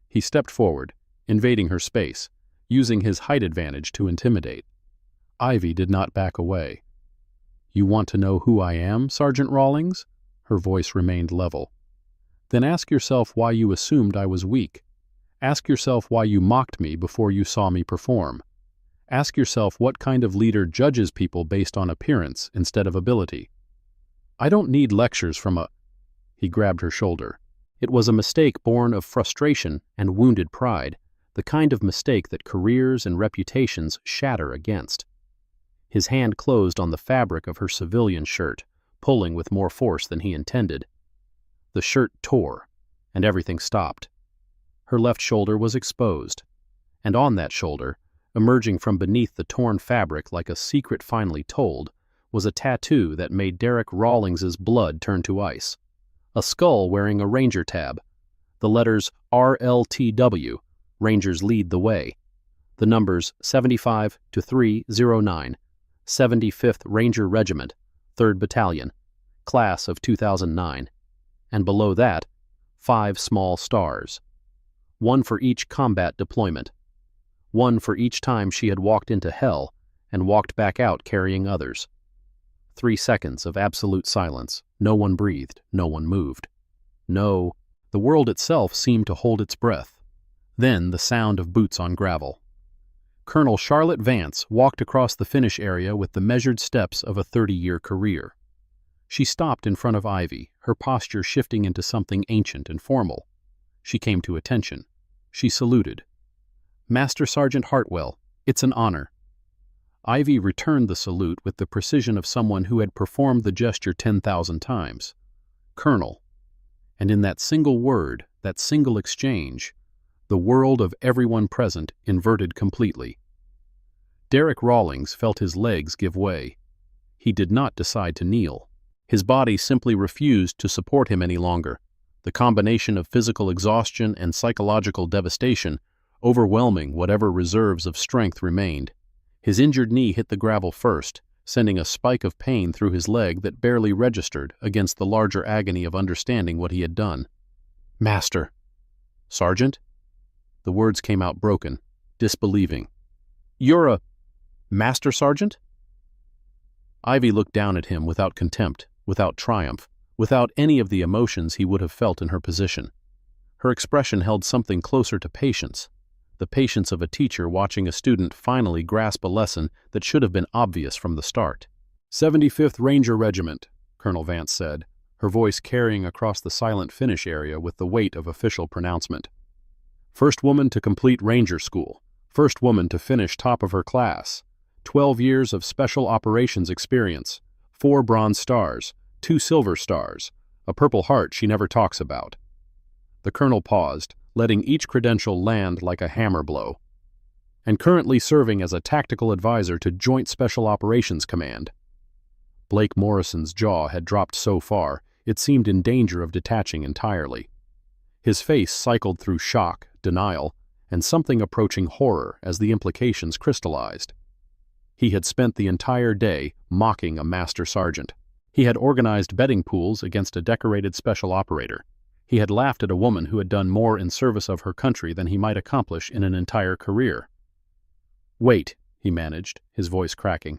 He stepped forward, invading her space, using his height advantage to intimidate. Ivy did not back away. You want to know who I am, Sergeant Rawlings? Her voice remained level. Then ask yourself why you assumed I was weak. Ask yourself why you mocked me before you saw me perform. Ask yourself what kind of leader judges people based on appearance instead of ability. I don't need lectures from a... He grabbed her shoulder. It was a mistake born of frustration and wounded pride, the kind of mistake that careers and reputations shatter against. His hand closed on the fabric of her civilian shirt, pulling with more force than he intended. The shirt tore, and everything stopped. Her left shoulder was exposed, and on that shoulder, emerging from beneath the torn fabric like a secret finally told, was a tattoo that made Derek Rawlings's blood turn to ice. A skull wearing a ranger tab. The letters RLTW, Rangers Lead the Way. The numbers 75 to 309, 75th Ranger Regiment, 3rd Battalion, class of 2009. And below that, 5 small stars. 1 for each combat deployment. 1 for each time she had walked into hell and walked back out carrying others. 3 seconds of absolute silence. No one breathed, no one moved. No, the world itself seemed to hold its breath. Then the sound of boots on gravel. Colonel Charlotte Vance walked across the finish area with the measured steps of a 30-year career. She stopped in front of Ivy, her posture shifting into something ancient and formal. She came to attention. She saluted. Master Sergeant Hartwell, it's an honor. Ivy returned the salute with the precision of someone who had performed the gesture 10,000 times. Colonel. And in that single word, that single exchange, the world of everyone present inverted completely. Derek Rawlings felt his legs give way. He did not decide to kneel. His body simply refused to support him any longer, the combination of physical exhaustion and psychological devastation overwhelming whatever reserves of strength remained. His injured knee hit the gravel first, sending a spike of pain through his leg that barely registered against the larger agony of understanding what he had done. Master. Sergeant? The words came out broken, disbelieving. You're a... Master Sergeant? Ivy looked down at him without contempt, without triumph, without any of the emotions he would have felt in her position. Her expression held something closer to patience, the patience of a teacher watching a student finally grasp a lesson that should have been obvious from the start. 75th Ranger Regiment, Colonel Vance said, her voice carrying across the silent finish area with the weight of official pronouncement. First woman to complete Ranger School, first woman to finish top of her class, 12 years of special operations experience, 4 Bronze Stars, 2 Silver Stars, a Purple Heart she never talks about. The colonel paused, letting each credential land like a hammer blow. And currently serving as a tactical advisor to Joint Special Operations Command. Blake Morrison's jaw had dropped so far, it seemed in danger of detaching entirely. His face cycled through shock, denial, and something approaching horror as the implications crystallized. He had spent the entire day mocking a master sergeant. He had organized betting pools against a decorated special operator. He had laughed at a woman who had done more in service of her country than he might accomplish in an entire career. Wait, he managed, his voice cracking.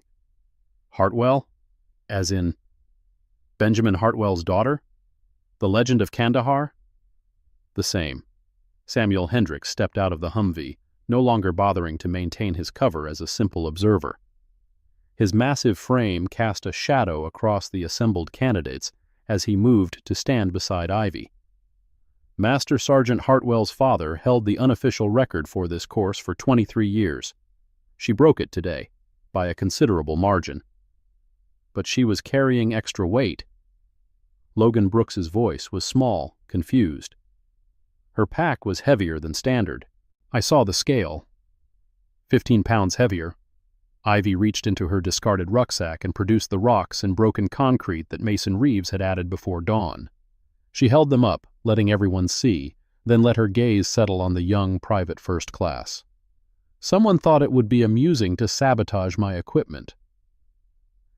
Hartwell? As in Benjamin Hartwell's daughter? The Legend of Kandahar? The same. Samuel Hendricks stepped out of the Humvee, no longer bothering to maintain his cover as a simple observer. His massive frame cast a shadow across the assembled candidates as he moved to stand beside Ivy. Master Sergeant Hartwell's father held the unofficial record for this course for 23 years. She broke it today, by a considerable margin. But she was carrying extra weight. Logan Brooks's voice was small, confused. Her pack was heavier than standard. I saw the scale. 15 pounds heavier. Ivy reached into her discarded rucksack and produced the rocks and broken concrete that Mason Reeves had added before dawn. She held them up, letting everyone see, then let her gaze settle on the young private first class. Someone thought it would be amusing to sabotage my equipment.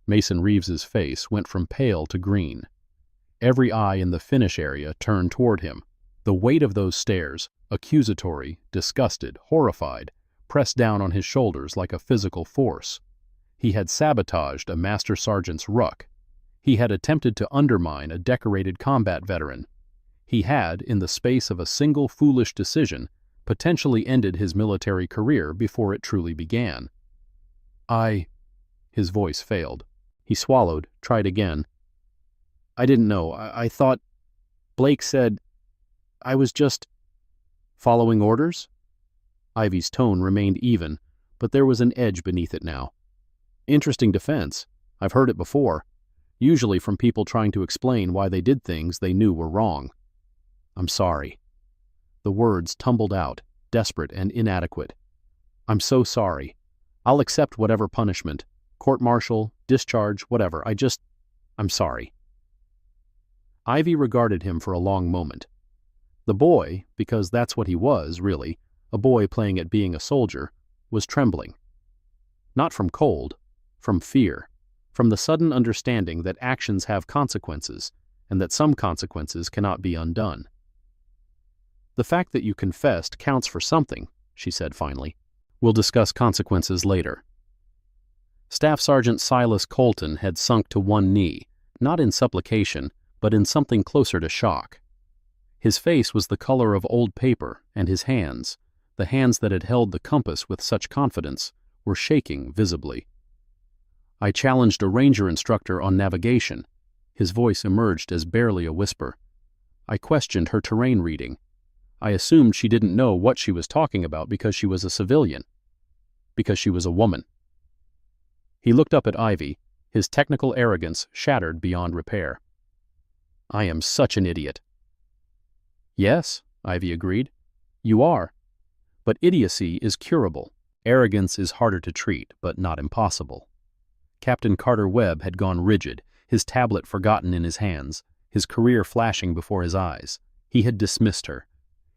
Mason Reeves's face went from pale to green. Every eye in the finish area turned toward him. The weight of those stares, accusatory, disgusted, horrified, pressed down on his shoulders like a physical force. He had sabotaged a Master Sergeant's ruck. He had attempted to undermine a decorated combat veteran. He had, in the space of a single foolish decision, potentially ended his military career before it truly began. His voice failed. He swallowed, tried again. I didn't know. I thought... Blake said... I was just... Following orders? Ivy's tone remained even, but there was an edge beneath it now. Interesting defense. I've heard it before, usually from people trying to explain why they did things they knew were wrong. I'm sorry. The words tumbled out, desperate and inadequate. I'm so sorry. I'll accept whatever punishment, court-martial, discharge, whatever. I'm sorry. Ivy regarded him for a long moment. The boy, because that's what he was, really, a boy playing at being a soldier, was trembling. Not from cold, from fear, from the sudden understanding that actions have consequences, and that some consequences cannot be undone. The fact that you confessed counts for something, she said finally. We'll discuss consequences later. Staff Sergeant Silas Colton had sunk to one knee, not in supplication, but in something closer to shock. His face was the color of old paper, and his hands, the hands that had held the compass with such confidence, were shaking visibly. I challenged a ranger instructor on navigation. His voice emerged as barely a whisper. I questioned her terrain reading. I assumed she didn't know what she was talking about because she was a civilian. Because she was a woman. He looked up at Ivy, his technical arrogance shattered beyond repair. I am such an idiot. Yes, Ivy agreed. You are. But idiocy is curable. Arrogance is harder to treat, but not impossible. Captain Carter Webb had gone rigid, his tablet forgotten in his hands, his career flashing before his eyes. He had dismissed her.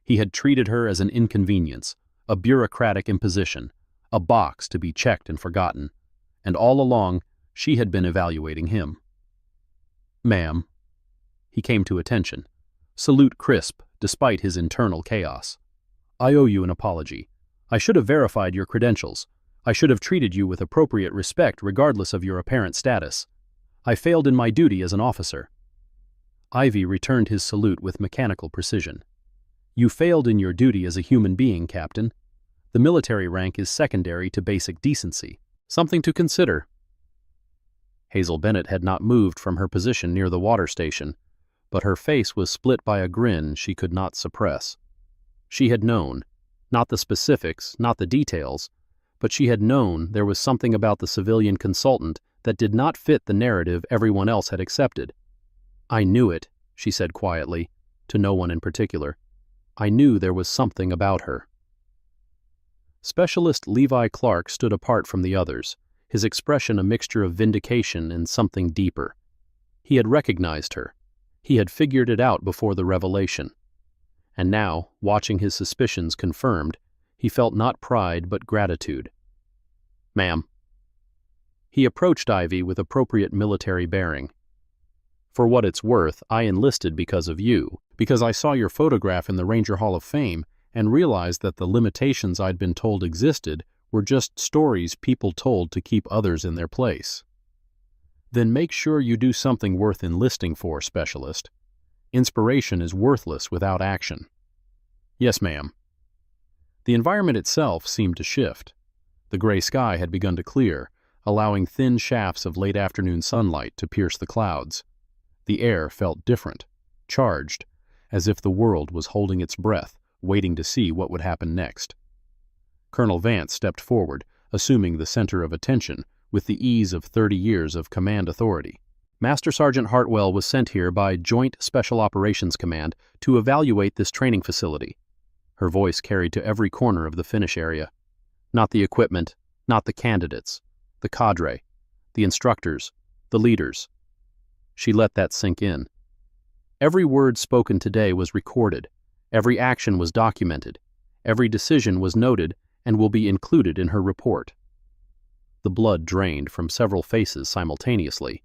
He had treated her as an inconvenience, a bureaucratic imposition, a box to be checked and forgotten. And all along, she had been evaluating him. Ma'am. He came to attention. Salute crisp, despite his internal chaos. I owe you an apology. I should have verified your credentials. I should have treated you with appropriate respect regardless of your apparent status. I failed in my duty as an officer. Ivy returned his salute with mechanical precision. You failed in your duty as a human being, Captain. The military rank is secondary to basic decency. Something to consider. Hazel Bennett had not moved from her position near the water station, but her face was split by a grin she could not suppress. She had known, not the specifics, not the details, but she had known there was something about the civilian consultant that did not fit the narrative everyone else had accepted. I knew it, she said quietly, to no one in particular. I knew there was something about her. Specialist Levi Clark stood apart from the others, his expression a mixture of vindication and something deeper. He had recognized her. He had figured it out before the revelation. And now, watching his suspicions confirmed, he felt not pride but gratitude. Ma'am. He approached Ivy with appropriate military bearing. For what it's worth, I enlisted because of you, because I saw your photograph in the Ranger Hall of Fame and realized that the limitations I'd been told existed were just stories people told to keep others in their place. Then make sure you do something worth enlisting for, Specialist. Inspiration is worthless without action. Yes, ma'am. The environment itself seemed to shift. The gray sky had begun to clear, allowing thin shafts of late afternoon sunlight to pierce the clouds. The air felt different, charged, as if the world was holding its breath, waiting to see what would happen next. Colonel Vance stepped forward, assuming the center of attention, with the ease of 30 years of command authority. Master Sergeant Hartwell was sent here by Joint Special Operations Command to evaluate this training facility. Her voice carried to every corner of the finish area. Not the equipment, not the candidates. the cadre, the instructors, the leaders. She let that sink in. Every word spoken today was recorded, every action was documented, every decision was noted and will be included in her report. The blood drained from several faces simultaneously.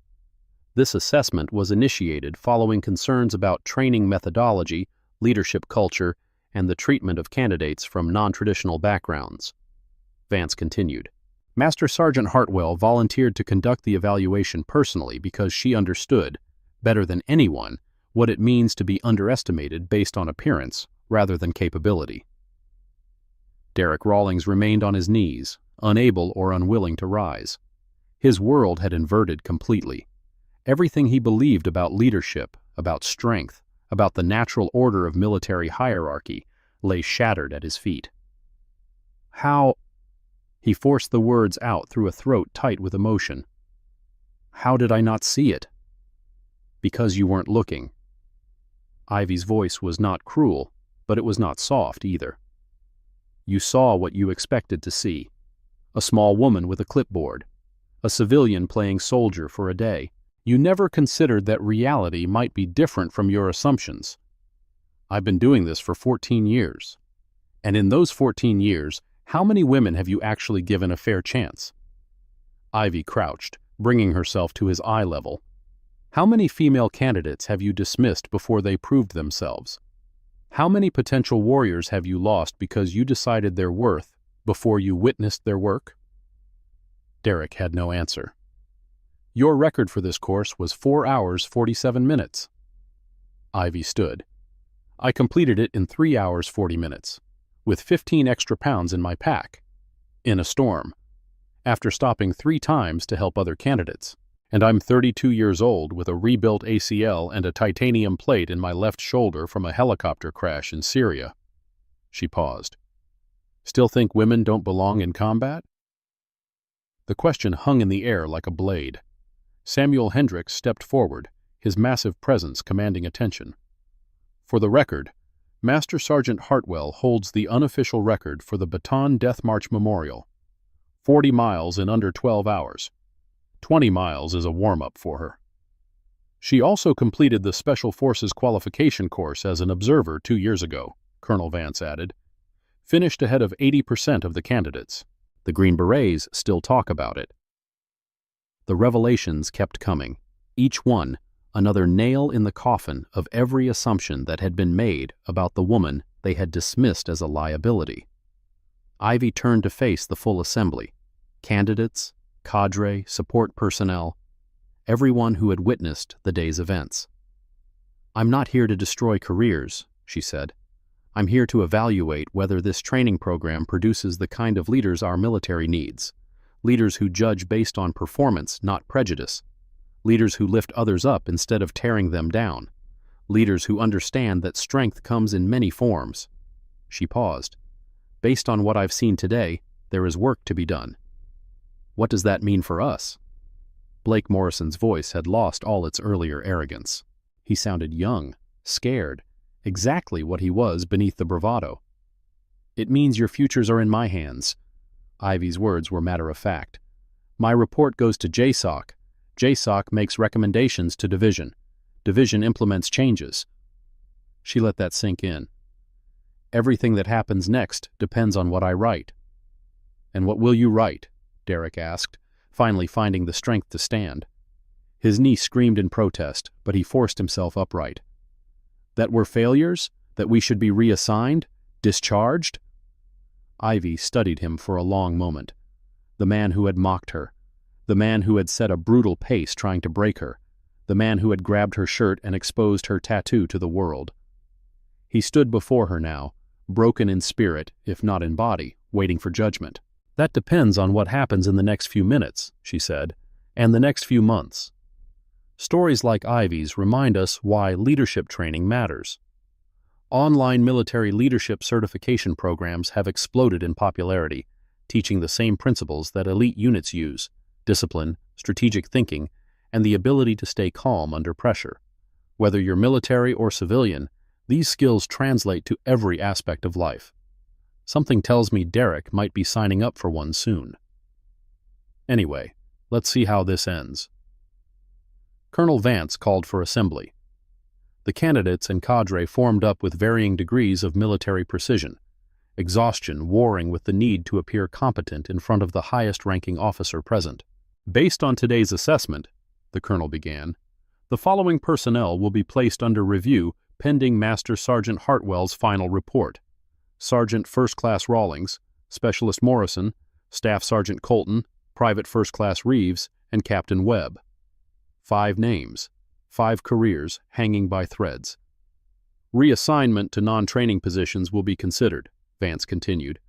This assessment was initiated following concerns about training methodology, leadership culture, and the treatment of candidates from non-traditional backgrounds. Vance continued. Master Sergeant Hartwell volunteered to conduct the evaluation personally because she understood, better than anyone, what it means to be underestimated based on appearance rather than capability. Derek Rawlings remained on his knees, unable or unwilling to rise. His world had inverted completely. Everything he believed about leadership, about strength, about the natural order of military hierarchy, lay shattered at his feet. How? He forced the words out through a throat tight with emotion. How did I not see it? Because you weren't looking. Ivy's voice was not cruel, but it was not soft either. You saw what you expected to see. A small woman with a clipboard. A civilian playing soldier for a day. You never considered that reality might be different from your assumptions. I've been doing this for 14 years. And in those 14 years, how many women have you actually given a fair chance? Ivy crouched, bringing herself to his eye level. How many female candidates have you dismissed before they proved themselves? How many potential warriors have you lost because you decided their worth before you witnessed their work? Derek had no answer. Your record for this course was 4 hours 47 minutes. Ivy stood. I completed it in 3 hours 40 minutes, with 15 extra pounds in my pack, in a storm, after stopping 3 times to help other candidates. And I'm 32 years old with a rebuilt ACL and a titanium plate in my left shoulder from a helicopter crash in Syria. She paused. Still think women don't belong in combat? The question hung in the air like a blade. Samuel Hendricks stepped forward, his massive presence commanding attention. For the record, Master Sergeant Hartwell holds the unofficial record for the Baton Death March Memorial. 40 miles in under 12 hours. 20 miles is a warm-up for her. She also completed the Special Forces qualification course as an observer 2 years ago, Colonel Vance added. Finished ahead of 80% of the candidates. The Green Berets still talk about it. The revelations kept coming, each one another nail in the coffin of every assumption that had been made about the woman they had dismissed as a liability. Ivy turned to face the full assembly, candidates, cadre, support personnel, everyone who had witnessed the day's events. I'm not here to destroy careers, she said. I'm here to evaluate whether this training program produces the kind of leaders our military needs. Leaders who judge based on performance, not prejudice. Leaders who lift others up instead of tearing them down. Leaders who understand that strength comes in many forms. She paused. Based on what I've seen today, there is work to be done. What does that mean for us? Blake Morrison's voice had lost all its earlier arrogance. He sounded young, scared, exactly what he was beneath the bravado. It means your futures are in my hands. Ivy's words were matter of fact. My report goes to JSOC. JSOC makes recommendations to Division. Division implements changes. She let that sink in. Everything that happens next depends on what I write. And what will you write? Derek asked, finally finding the strength to stand. His knee screamed in protest, but he forced himself upright. That we're failures? That we should be reassigned? Discharged? Ivy studied him for a long moment. The man who had mocked her. The man who had set a brutal pace trying to break her. The man who had grabbed her shirt and exposed her tattoo to the world. He stood before her now, broken in spirit, if not in body, waiting for judgment. That depends on what happens in the next few minutes, she said, and the next few months. Stories like Ivy's remind us why leadership training matters. Online military leadership certification programs have exploded in popularity, teaching the same principles that elite units use: discipline, strategic thinking, and the ability to stay calm under pressure. Whether you're military or civilian, these skills translate to every aspect of life. Something tells me Derek might be signing up for one soon. Anyway, let's see how this ends. Colonel Vance called for assembly. The candidates and cadre formed up with varying degrees of military precision, exhaustion warring with the need to appear competent in front of the highest-ranking officer present. Based on today's assessment, the colonel began, the following personnel will be placed under review pending Master Sergeant Hartwell's final report. Sergeant First Class Rawlings, Specialist Morrison, Staff Sergeant Colton, Private First Class Reeves, and Captain Webb. 5 names, 5 careers hanging by threads. Reassignment to non-training positions will be considered, Vance continued.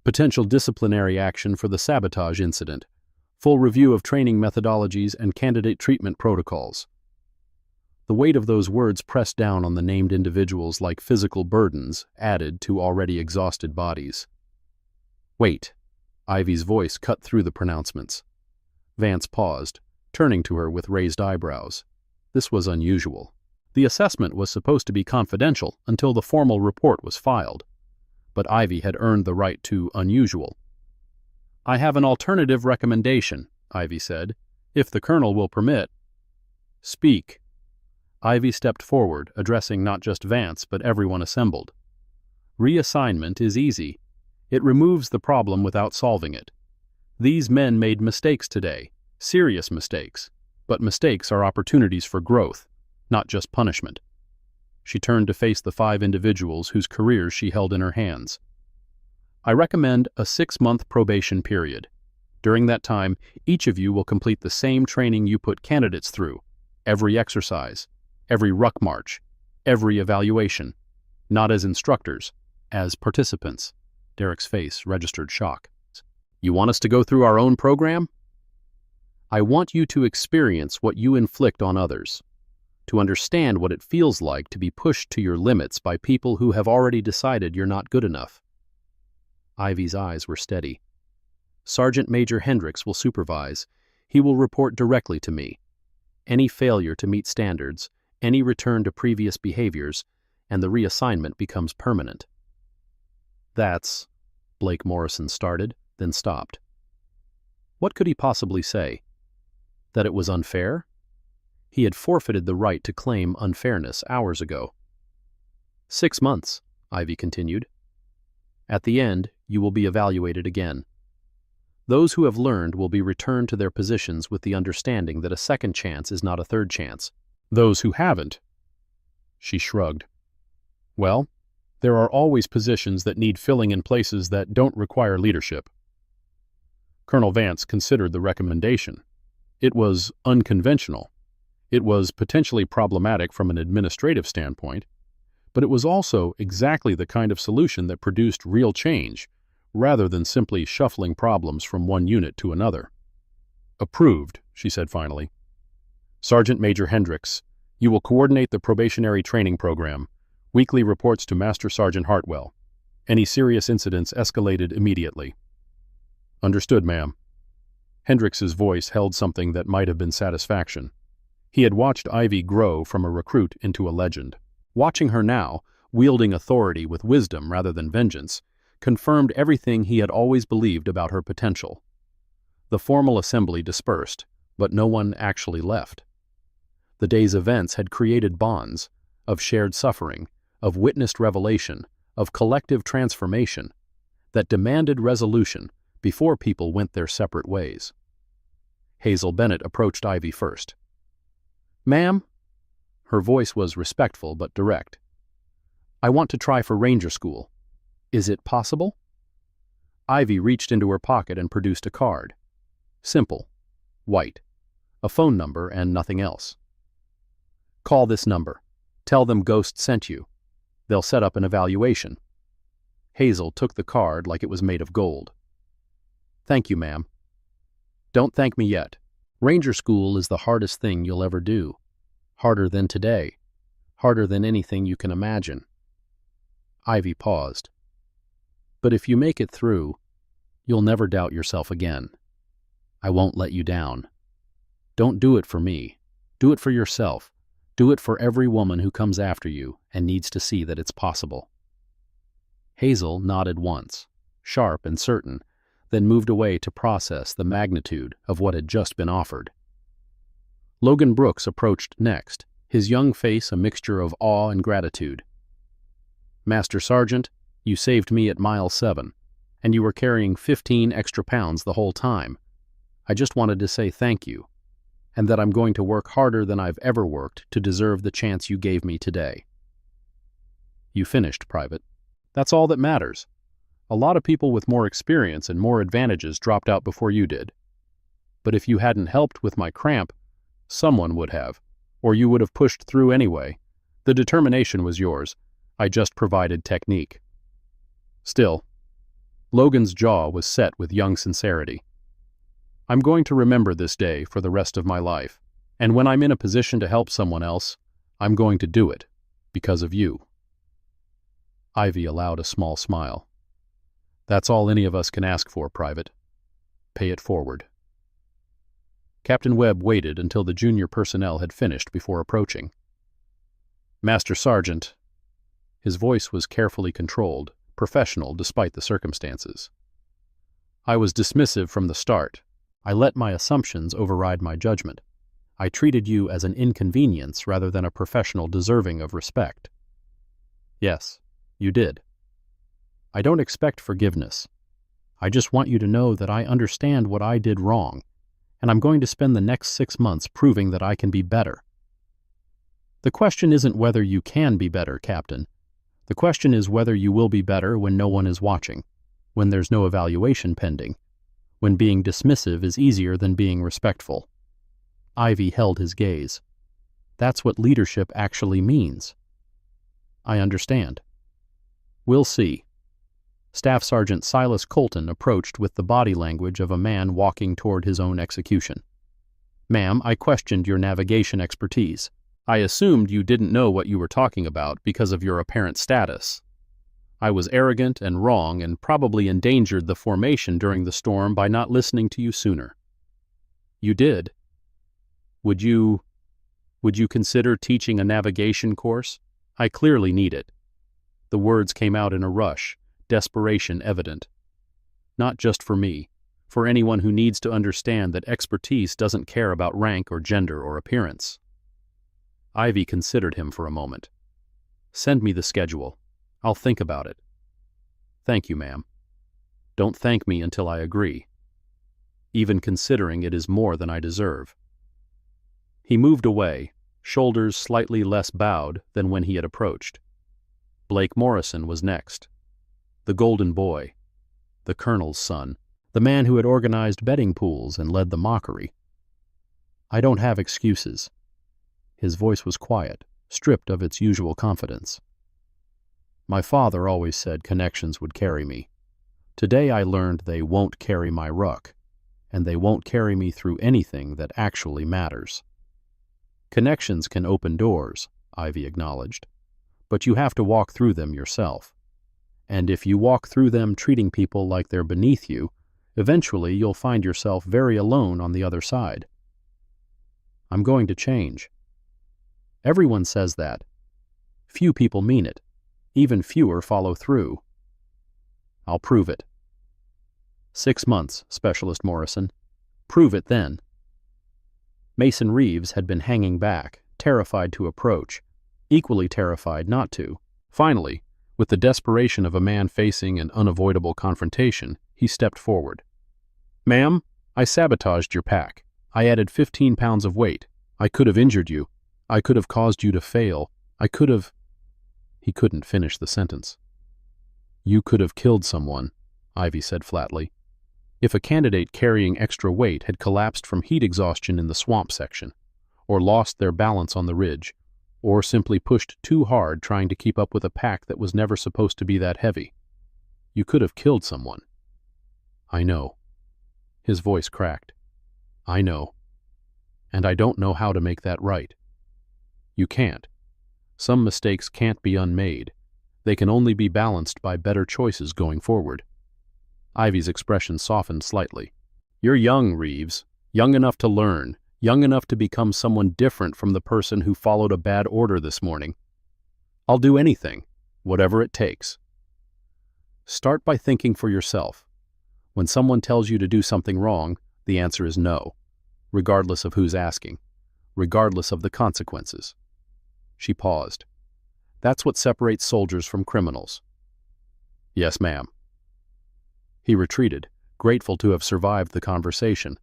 Potential disciplinary action for the sabotage incident. Full review of training methodologies and candidate treatment protocols. The weight of those words pressed down on the named individuals like physical burdens added to already exhausted bodies. Wait. Ivy's voice cut through the pronouncements. Vance paused, turning to her with raised eyebrows. This was unusual. The assessment was supposed to be confidential until the formal report was filed. But Ivy had earned the right to unusual. I have an alternative recommendation, Ivy said, if the colonel will permit. Speak. Ivy stepped forward, addressing not just Vance but everyone assembled. Reassignment is easy. It removes the problem without solving it. These men made mistakes today, serious mistakes, but mistakes are opportunities for growth, not just punishment. She turned to face the 5 individuals whose careers she held in her hands. I recommend a 6-month probation period. During that time, each of you will complete the same training you put candidates through, every exercise, every ruck march, every evaluation, not as instructors, as participants. Derek's face registered shock. You want us to go through our own program? I want you to experience what you inflict on others, to understand what it feels like to be pushed to your limits by people who have already decided you're not good enough. Ivy's eyes were steady. Sergeant Major Hendricks will supervise. He will report directly to me. Any failure to meet standards, any return to previous behaviors, and the reassignment becomes permanent. That's, Blake Morrison started, then stopped. What could he possibly say? That it was unfair? He had forfeited the right to claim unfairness hours ago. 6 months, Ivy continued. At the end, you will be evaluated again. Those who have learned will be returned to their positions with the understanding that a second chance is not a third chance. Those who haven't, she shrugged. Well, there are always positions that need filling in places that don't require leadership. Colonel Vance considered the recommendation. It was unconventional. It was potentially problematic from an administrative standpoint, but it was also exactly the kind of solution that produced real change, rather than simply shuffling problems from one unit to another. Approved, she said finally. Sergeant Major Hendricks, you will coordinate the probationary training program. Weekly reports to Master Sergeant Hartwell. Any serious incidents escalated immediately. Understood, ma'am. Hendricks's voice held something that might have been satisfaction. He had watched Ivy grow from a recruit into a legend. Watching her now, wielding authority with wisdom rather than vengeance, confirmed everything he had always believed about her potential. The formal assembly dispersed, but no one actually left. The day's events had created bonds of shared suffering, of witnessed revelation, of collective transformation that demanded resolution before people went their separate ways. Hazel Bennett approached Ivy first. Ma'am? Her voice was respectful but direct. I want to try for Ranger School. Is it possible? Ivy reached into her pocket and produced a card. Simple. White. A phone number and nothing else. Call this number. Tell them Ghost sent you. They'll set up an evaluation. Hazel took the card like it was made of gold. Thank you, ma'am. Don't thank me yet. Ranger School is the hardest thing you'll ever do. Harder than today. Harder than anything you can imagine. Ivy paused. But if you make it through, you'll never doubt yourself again. I won't let you down. Don't do it for me. Do it for yourself. Do it for every woman who comes after you and needs to see that it's possible. Hazel nodded once, sharp and certain, then moved away to process the magnitude of what had just been offered. Logan Brooks approached next, his young face a mixture of awe and gratitude. "Master Sergeant, you saved me at Mile 7, and you were carrying 15 extra pounds the whole time. I just wanted to say thank you, and that I'm going to work harder than I've ever worked to deserve the chance you gave me today." "You finished, Private. That's all that matters. A lot of people with more experience and more advantages dropped out before you did. But if you hadn't helped with my cramp, someone would have, or you would have pushed through anyway. The determination was yours. I just provided technique." Still, Logan's jaw was set with young sincerity. "I'm going to remember this day for the rest of my life, and when I'm in a position to help someone else, I'm going to do it, because of you." Ivy allowed a small smile. "That's all any of us can ask for, Private. Pay it forward." Captain Webb waited until the junior personnel had finished before approaching. "Master Sergeant," his voice was carefully controlled, professional despite the circumstances. "I was dismissive from the start. I let my assumptions override my judgment. I treated you as an inconvenience rather than a professional deserving of respect." "Yes, you did. I don't expect forgiveness. I just want you to know that I understand what I did wrong, and I'm going to spend the next 6 months proving that I can be better." "The question isn't whether you can be better, Captain. The question is whether you will be better when no one is watching, when there's no evaluation pending, when being dismissive is easier than being respectful." Ivy held his gaze. "That's what leadership actually means." "I understand. We'll see." Staff Sergeant Silas Colton approached with the body language of a man walking toward his own execution. "Ma'am, I questioned your navigation expertise. I assumed you didn't know what you were talking about because of your apparent status. I was arrogant and wrong and probably endangered the formation during the storm by not listening to you sooner." "You did? Would you consider teaching a navigation course? I clearly need it." The words came out in a rush, desperation evident. "Not just for me, for anyone who needs to understand that expertise doesn't care about rank or gender or appearance." Ivy considered him for a moment. "Send me the schedule. I'll think about it." "Thank you, ma'am. Don't thank me until I agree, even considering it is more than I deserve." He moved away, shoulders slightly less bowed than when he had approached. Blake Morrison was next. The golden boy, the colonel's son, the man who had organized betting pools and led the mockery. "I don't have excuses." His voice was quiet, stripped of its usual confidence. "My father always said connections would carry me. Today I learned they won't carry my ruck, and they won't carry me through anything that actually matters." "Connections can open doors," Ivy acknowledged, "but you have to walk through them yourself. And if you walk through them treating people like they're beneath you, eventually you'll find yourself very alone on the other side." "I'm going to change." "Everyone says that. Few people mean it. Even fewer follow through." "I'll prove it." 6 months, Specialist Morrison. Prove it then." Mason Reeves had been hanging back, terrified to approach, equally terrified not to. Finally, with the desperation of a man facing an unavoidable confrontation, he stepped forward. "Ma'am, I sabotaged your pack. I added 15 pounds of weight. I could have injured you. I could have caused you to fail. I could have—" He couldn't finish the sentence. "You could have killed someone," Ivy said flatly. "If a candidate carrying extra weight had collapsed from heat exhaustion in the swamp section, or lost their balance on the ridge, or simply pushed too hard trying to keep up with a pack that was never supposed to be that heavy, you could have killed someone." "I know." His voice cracked. "I know. And I don't know how to make that right. You can't. Some mistakes can't be unmade. They can only be balanced by better choices going forward." Ivy's expression softened slightly. "You're young, Reeves. Young enough to learn. Young enough to become someone different from the person who followed a bad order this morning. I'll do anything, whatever it takes. Start by thinking for yourself. When someone tells you to do something wrong, the answer is no, regardless of who's asking, regardless of the consequences. She paused. That's what separates soldiers from criminals. Yes, ma'am. He retreated, grateful to have survived the conversation,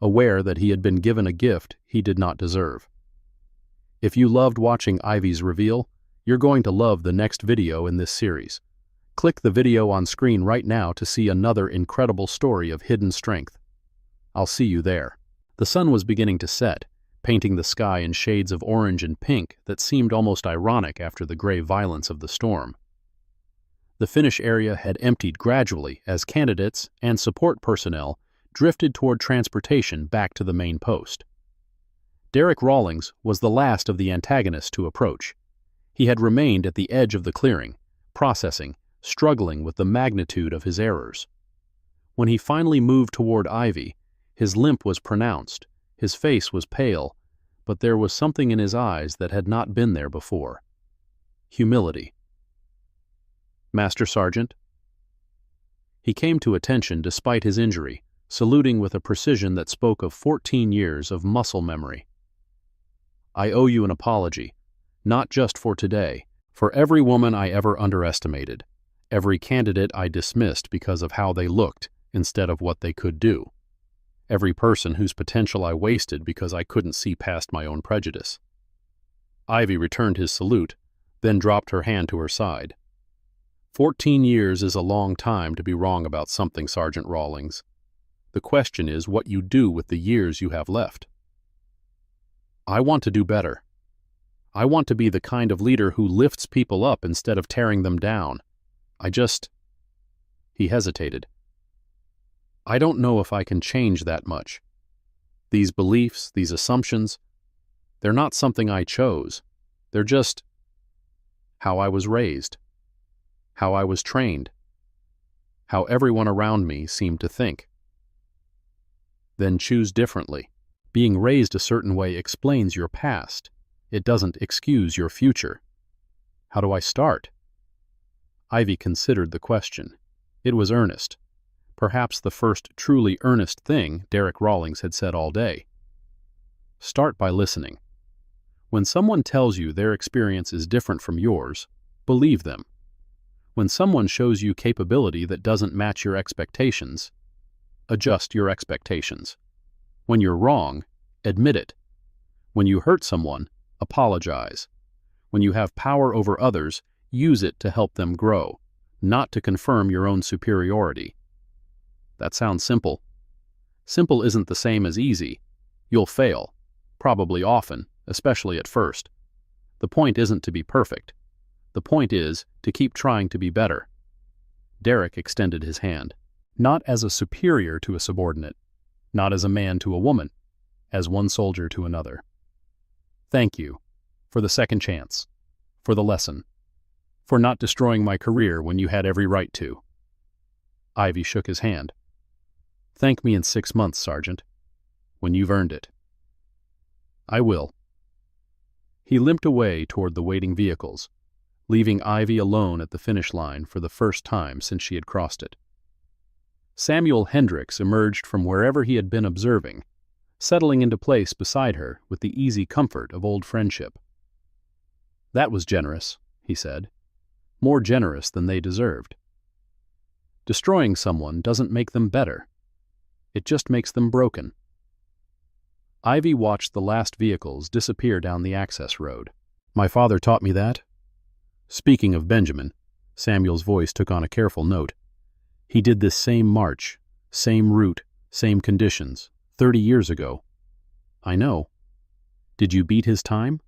aware that he had been given a gift he did not deserve. If you loved watching Ivy's reveal, you're going to love the next video in this series. Click the video on screen right now to see another incredible story of hidden strength. I'll see you there. The sun was beginning to set, painting the sky in shades of orange and pink that seemed almost ironic after the gray violence of the storm. The finish area had emptied gradually as candidates and support personnel drifted toward transportation back to the main post. Derek Rawlings was the last of the antagonists to approach. He had remained at the edge of the clearing, processing, struggling with the magnitude of his errors. When he finally moved toward Ivy, his limp was pronounced, his face was pale, but there was something in his eyes that had not been there before. Humility. Master Sergeant? He came to attention despite his injury, saluting with a precision that spoke of 14 years of muscle memory. I owe you an apology, not just for today, for every woman I ever underestimated, every candidate I dismissed because of how they looked instead of what they could do, every person whose potential I wasted because I couldn't see past my own prejudice. Ivy returned his salute, then dropped her hand to her side. 14 years is a long time to be wrong about something, Sergeant Rawlings. The question is what you do with the years you have left. I want to do better. I want to be the kind of leader who lifts people up instead of tearing them down. He hesitated. I don't know if I can change that much. These beliefs, these assumptions, they're not something I chose. They're just how I was raised, how I was trained, how everyone around me seemed to think. Then choose differently. Being raised a certain way explains your past. It doesn't excuse your future. How do I start? Ivy considered the question. It was earnest. Perhaps the first truly earnest thing Derek Rawlings had said all day. Start by listening. When someone tells you their experience is different from yours, believe them. When someone shows you capability that doesn't match your expectations, adjust your expectations. When you're wrong, admit it. When you hurt someone, apologize. When you have power over others, use it to help them grow, not to confirm your own superiority. That sounds simple. Simple isn't the same as easy. You'll fail, probably often, especially at first. The point isn't to be perfect. The point is to keep trying to be better. Derek extended his hand, not as a superior to a subordinate, not as a man to a woman, as one soldier to another. Thank you for the second chance, for the lesson, for not destroying my career when you had every right to. Ivy shook his hand. Thank me in 6 months, Sergeant, when you've earned it. I will. He limped away toward the waiting vehicles, leaving Ivy alone at the finish line for the first time since she had crossed it. Samuel Hendricks emerged from wherever he had been observing, settling into place beside her with the easy comfort of old friendship. That was generous, he said, more generous than they deserved. Destroying someone doesn't make them better. It just makes them broken. Ivy watched the last vehicles disappear down the access road. My father taught me that. Speaking of Benjamin, Samuel's voice took on a careful note. He did this same march, same route, same conditions, 30 years ago. I know. Did you beat his time?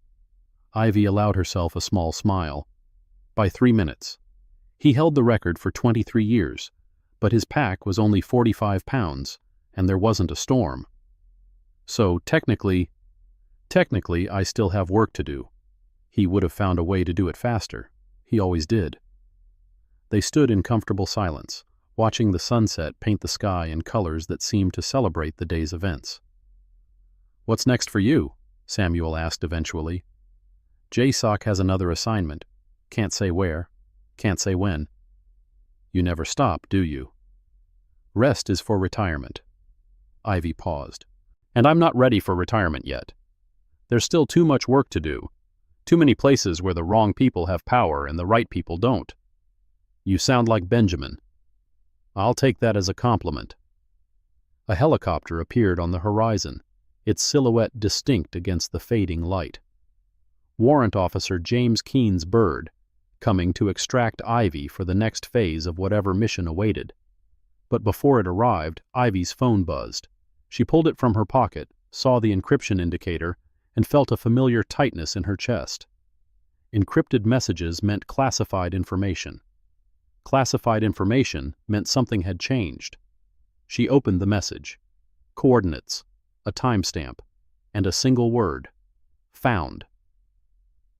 Ivy allowed herself a small smile. By 3 minutes. He held the record for 23 years, but his pack was only 45 pounds, and there wasn't a storm. So technically, I still have work to do. He would have found a way to do it faster. He always did. They stood in comfortable silence, watching the sunset paint the sky in colors that seemed to celebrate the day's events. What's next for you? Samuel asked eventually. JSOC has another assignment. Can't say where. Can't say when. You never stop, do you? Rest is for retirement. Ivy paused. And I'm not ready for retirement yet. There's still too much work to do. Too many places where the wrong people have power and the right people don't. You sound like Benjamin. I'll take that as a compliment. A helicopter appeared on the horizon, its silhouette distinct against the fading light. Warrant Officer James Keene's bird, coming to extract Ivy for the next phase of whatever mission awaited. But before it arrived, Ivy's phone buzzed. She pulled it from her pocket, saw the encryption indicator, and felt a familiar tightness in her chest. Encrypted messages meant classified information. Classified information meant something had changed. She opened the message. Coordinates, a timestamp, and a single word. Found.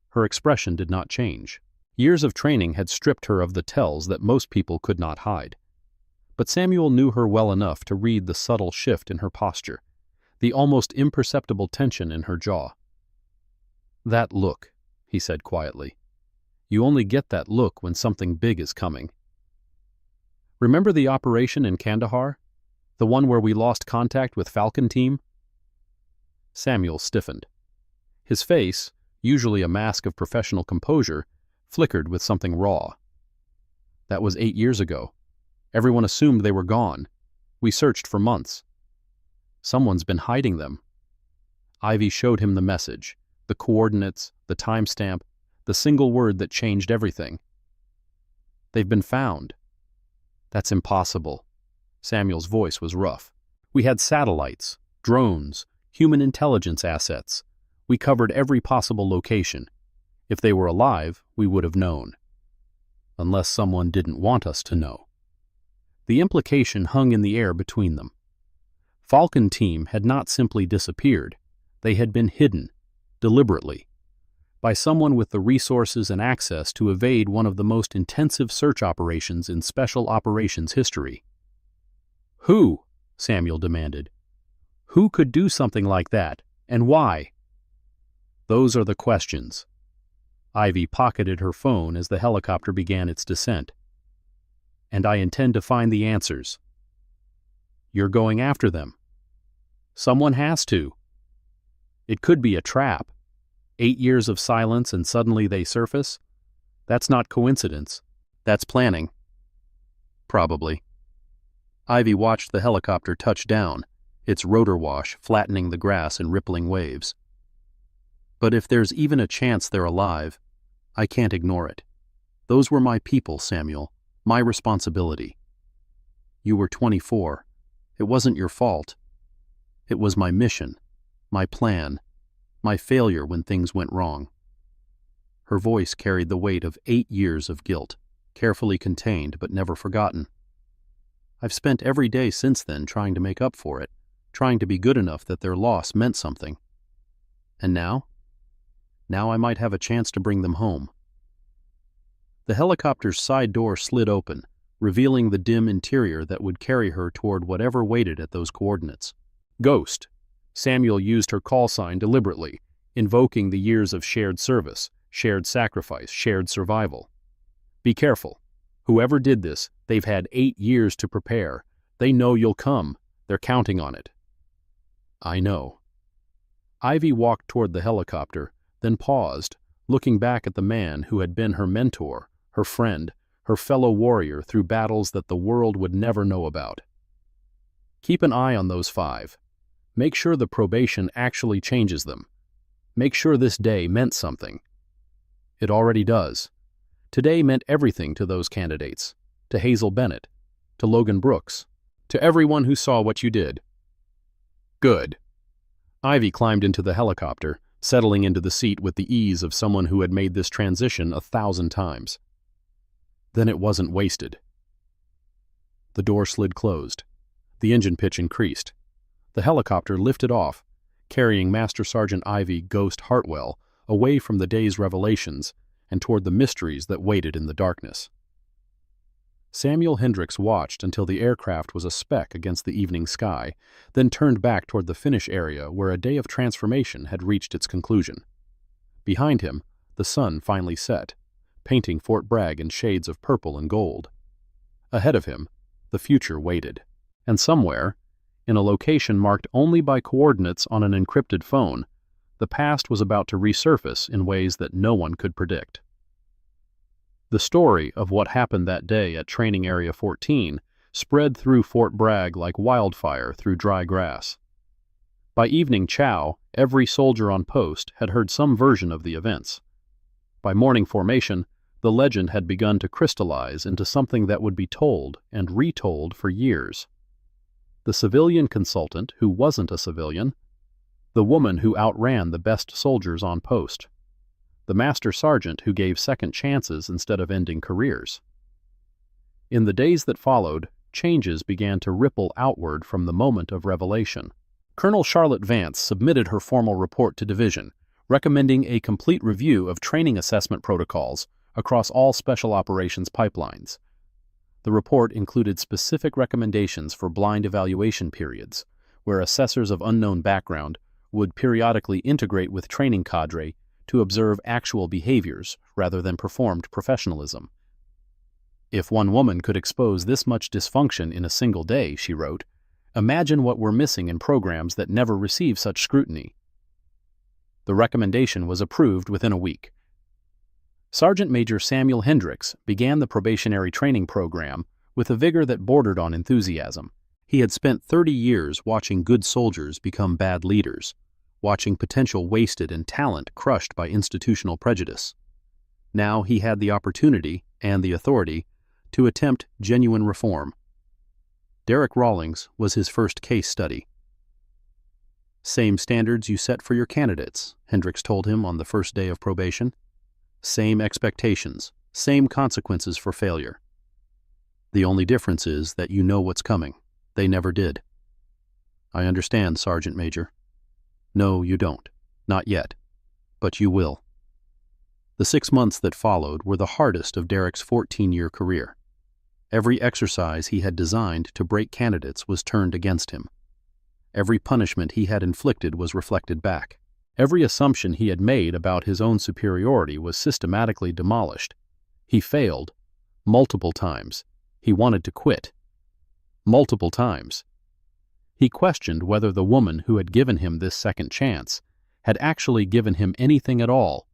Her expression did not change. Years of training had stripped her of the tells that most people could not hide. But Samuel knew her well enough to read the subtle shift in her posture, the almost imperceptible tension in her jaw. That look, he said quietly. You only get that look when something big is coming. Remember the operation in Kandahar? The one where we lost contact with Falcon Team? Samuel stiffened. His face, usually a mask of professional composure, flickered with something raw. That was 8 years ago. Everyone assumed they were gone. We searched for months. Someone's been hiding them. Ivy showed him the message, the coordinates, the timestamp, the single word that changed everything. They've been found. That's impossible. Samuel's voice was rough. We had satellites, drones, human intelligence assets. We covered every possible location. If they were alive, we would have known. Unless someone didn't want us to know. The implication hung in the air between them. Falcon Team had not simply disappeared. They had been hidden, deliberately, by someone with the resources and access to evade one of the most intensive search operations in special operations history. Who? Samuel demanded. Who could do something like that, and why? Those are the questions. Ivy pocketed her phone as the helicopter began its descent. And I intend to find the answers. You're going after them. Someone has to. It could be a trap. 8 years of silence and suddenly they surface? That's not coincidence. That's planning. Probably. Ivy watched the helicopter touch down, its rotor wash flattening the grass in rippling waves. But if there's even a chance they're alive, I can't ignore it. Those were my people, Samuel. My responsibility. You were 24. It wasn't your fault. It was my mission, my plan, my failure when things went wrong. Her voice carried the weight of 8 years of guilt, carefully contained but never forgotten. I've spent every day since then trying to make up for it, trying to be good enough that their loss meant something. And now? Now I might have a chance to bring them home. The helicopter's side door slid open, revealing the dim interior that would carry her toward whatever waited at those coordinates. Ghost. Samuel used her call sign deliberately, invoking the years of shared service, shared sacrifice, shared survival. Be careful. Whoever did this, they've had 8 years to prepare. They know you'll come. They're counting on it. I know. Ivy walked toward the helicopter, then paused, looking back at the man who had been her mentor, her friend, her fellow warrior through battles that the world would never know about. Keep an eye on those 5. Make sure the probation actually changes them. Make sure this day meant something. It already does. Today meant everything to those candidates, to Hazel Bennett, to Logan Brooks, to everyone who saw what you did. Good. Ivy climbed into the helicopter, settling into the seat with the ease of someone who had made this transition 1,000 times. Then it wasn't wasted. The door slid closed. The engine pitch increased. The helicopter lifted off, carrying Master Sergeant Ivy Ghost Hartwell away from the day's revelations and toward the mysteries that waited in the darkness. Samuel Hendricks watched until the aircraft was a speck against the evening sky, then turned back toward the finish area where a day of transformation had reached its conclusion. Behind him, the sun finally set, painting Fort Bragg in shades of purple and gold. Ahead of him, the future waited. And somewhere, in a location marked only by coordinates on an encrypted phone, the past was about to resurface in ways that no one could predict. The story of what happened that day at Training Area 14 spread through Fort Bragg like wildfire through dry grass. By evening chow, every soldier on post had heard some version of the events. By morning formation, the legend had begun to crystallize into something that would be told and retold for years. The civilian consultant who wasn't a civilian, the woman who outran the best soldiers on post, the master sergeant who gave second chances instead of ending careers. In the days that followed, changes began to ripple outward from the moment of revelation. Colonel Charlotte Vance submitted her formal report to Division, recommending a complete review of training assessment protocols across all special operations pipelines. The report included specific recommendations for blind evaluation periods, where assessors of unknown background would periodically integrate with training cadre to observe actual behaviors rather than performed professionalism. If one woman could expose this much dysfunction in a single day, she wrote, imagine what we're missing in programs that never receive such scrutiny. The recommendation was approved within a week. Sergeant Major Samuel Hendricks began the probationary training program with a vigor that bordered on enthusiasm. He had spent 30 years watching good soldiers become bad leaders, watching potential wasted and talent crushed by institutional prejudice. Now he had the opportunity and the authority to attempt genuine reform. Derek Rawlings was his first case study. Same standards you set for your candidates, Hendricks told him on the first day of probation. Same expectations, same consequences for failure. The only difference is that you know what's coming. They never did. I understand, Sergeant Major. No, you don't. Not yet. But you will. The 6 months that followed were the hardest of Derek's 14-year career. Every exercise he had designed to break candidates was turned against him. Every punishment he had inflicted was reflected back. Every assumption he had made about his own superiority was systematically demolished. He failed. Multiple times. He wanted to quit. Multiple times. He questioned whether the woman who had given him this second chance had actually given him anything at all,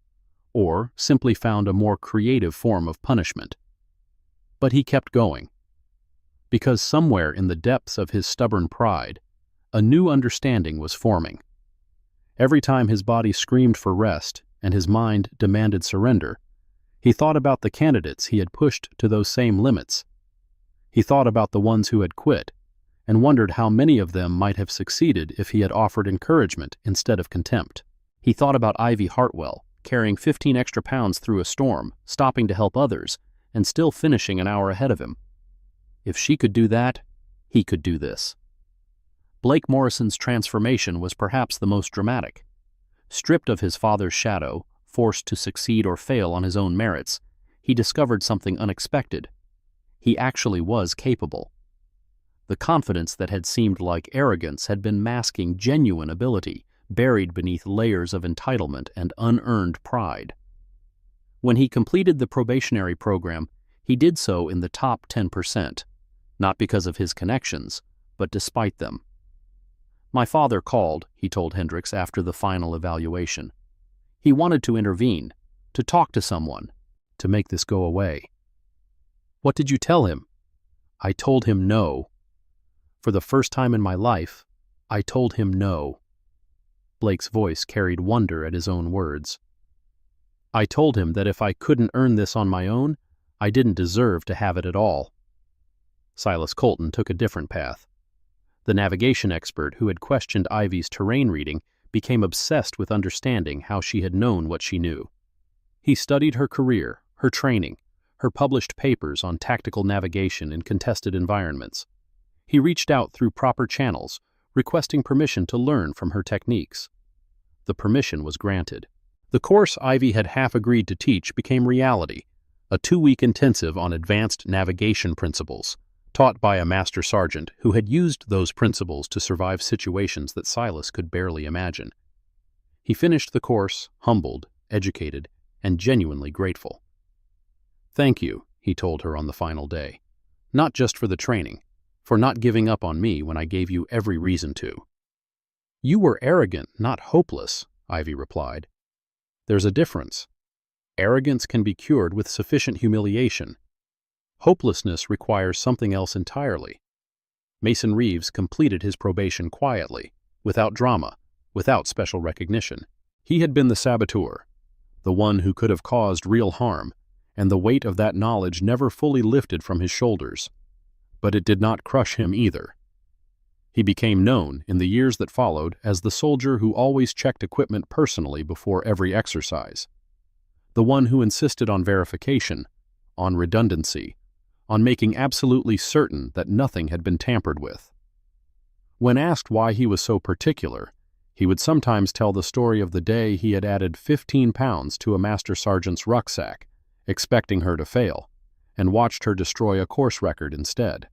or simply found a more creative form of punishment. But he kept going, because somewhere in the depths of his stubborn pride, a new understanding was forming. Every time his body screamed for rest and his mind demanded surrender, he thought about the candidates he had pushed to those same limits. He thought about the ones who had quit, and wondered how many of them might have succeeded if he had offered encouragement instead of contempt. He thought about Ivy Hartwell, carrying 15 extra pounds through a storm, stopping to help others, and still finishing an hour ahead of him. If she could do that, he could do this. Blake Morrison's transformation was perhaps the most dramatic. Stripped of his father's shadow, forced to succeed or fail on his own merits, he discovered something unexpected. He actually was capable. The confidence that had seemed like arrogance had been masking genuine ability, buried beneath layers of entitlement and unearned pride. When he completed the probationary program, he did so in the top 10%, not because of his connections, but despite them. My father called, he told Hendricks after the final evaluation. He wanted to intervene, to talk to someone, to make this go away. What did you tell him? I told him no. For the first time in my life, I told him no. Blake's voice carried wonder at his own words. I told him that if I couldn't earn this on my own, I didn't deserve to have it at all. Silas Colton took a different path. The navigation expert who had questioned Ivy's terrain reading became obsessed with understanding how she had known what she knew. He studied her career, her training, her published papers on tactical navigation in contested environments. He reached out through proper channels, requesting permission to learn from her techniques. The permission was granted. The course Ivy had half agreed to teach became reality, a 2-week intensive on advanced navigation principles, taught by a master sergeant who had used those principles to survive situations that Silas could barely imagine. He finished the course, humbled, educated, and genuinely grateful. Thank you, he told her on the final day. Not just for the training, for not giving up on me when I gave you every reason to." "You were arrogant, not hopeless," Ivy replied. "There's a difference. Arrogance can be cured with sufficient humiliation. Hopelessness requires something else entirely." Mason Reeves completed his probation quietly, without drama, without special recognition. He had been the saboteur, the one who could have caused real harm, and the weight of that knowledge never fully lifted from his shoulders. But it did not crush him either. He became known, in the years that followed, as the soldier who always checked equipment personally before every exercise. The one who insisted on verification, on redundancy, on making absolutely certain that nothing had been tampered with. When asked why he was so particular, he would sometimes tell the story of the day he had added 15 pounds to a master sergeant's rucksack, expecting her to fail, and watched her destroy a course record instead.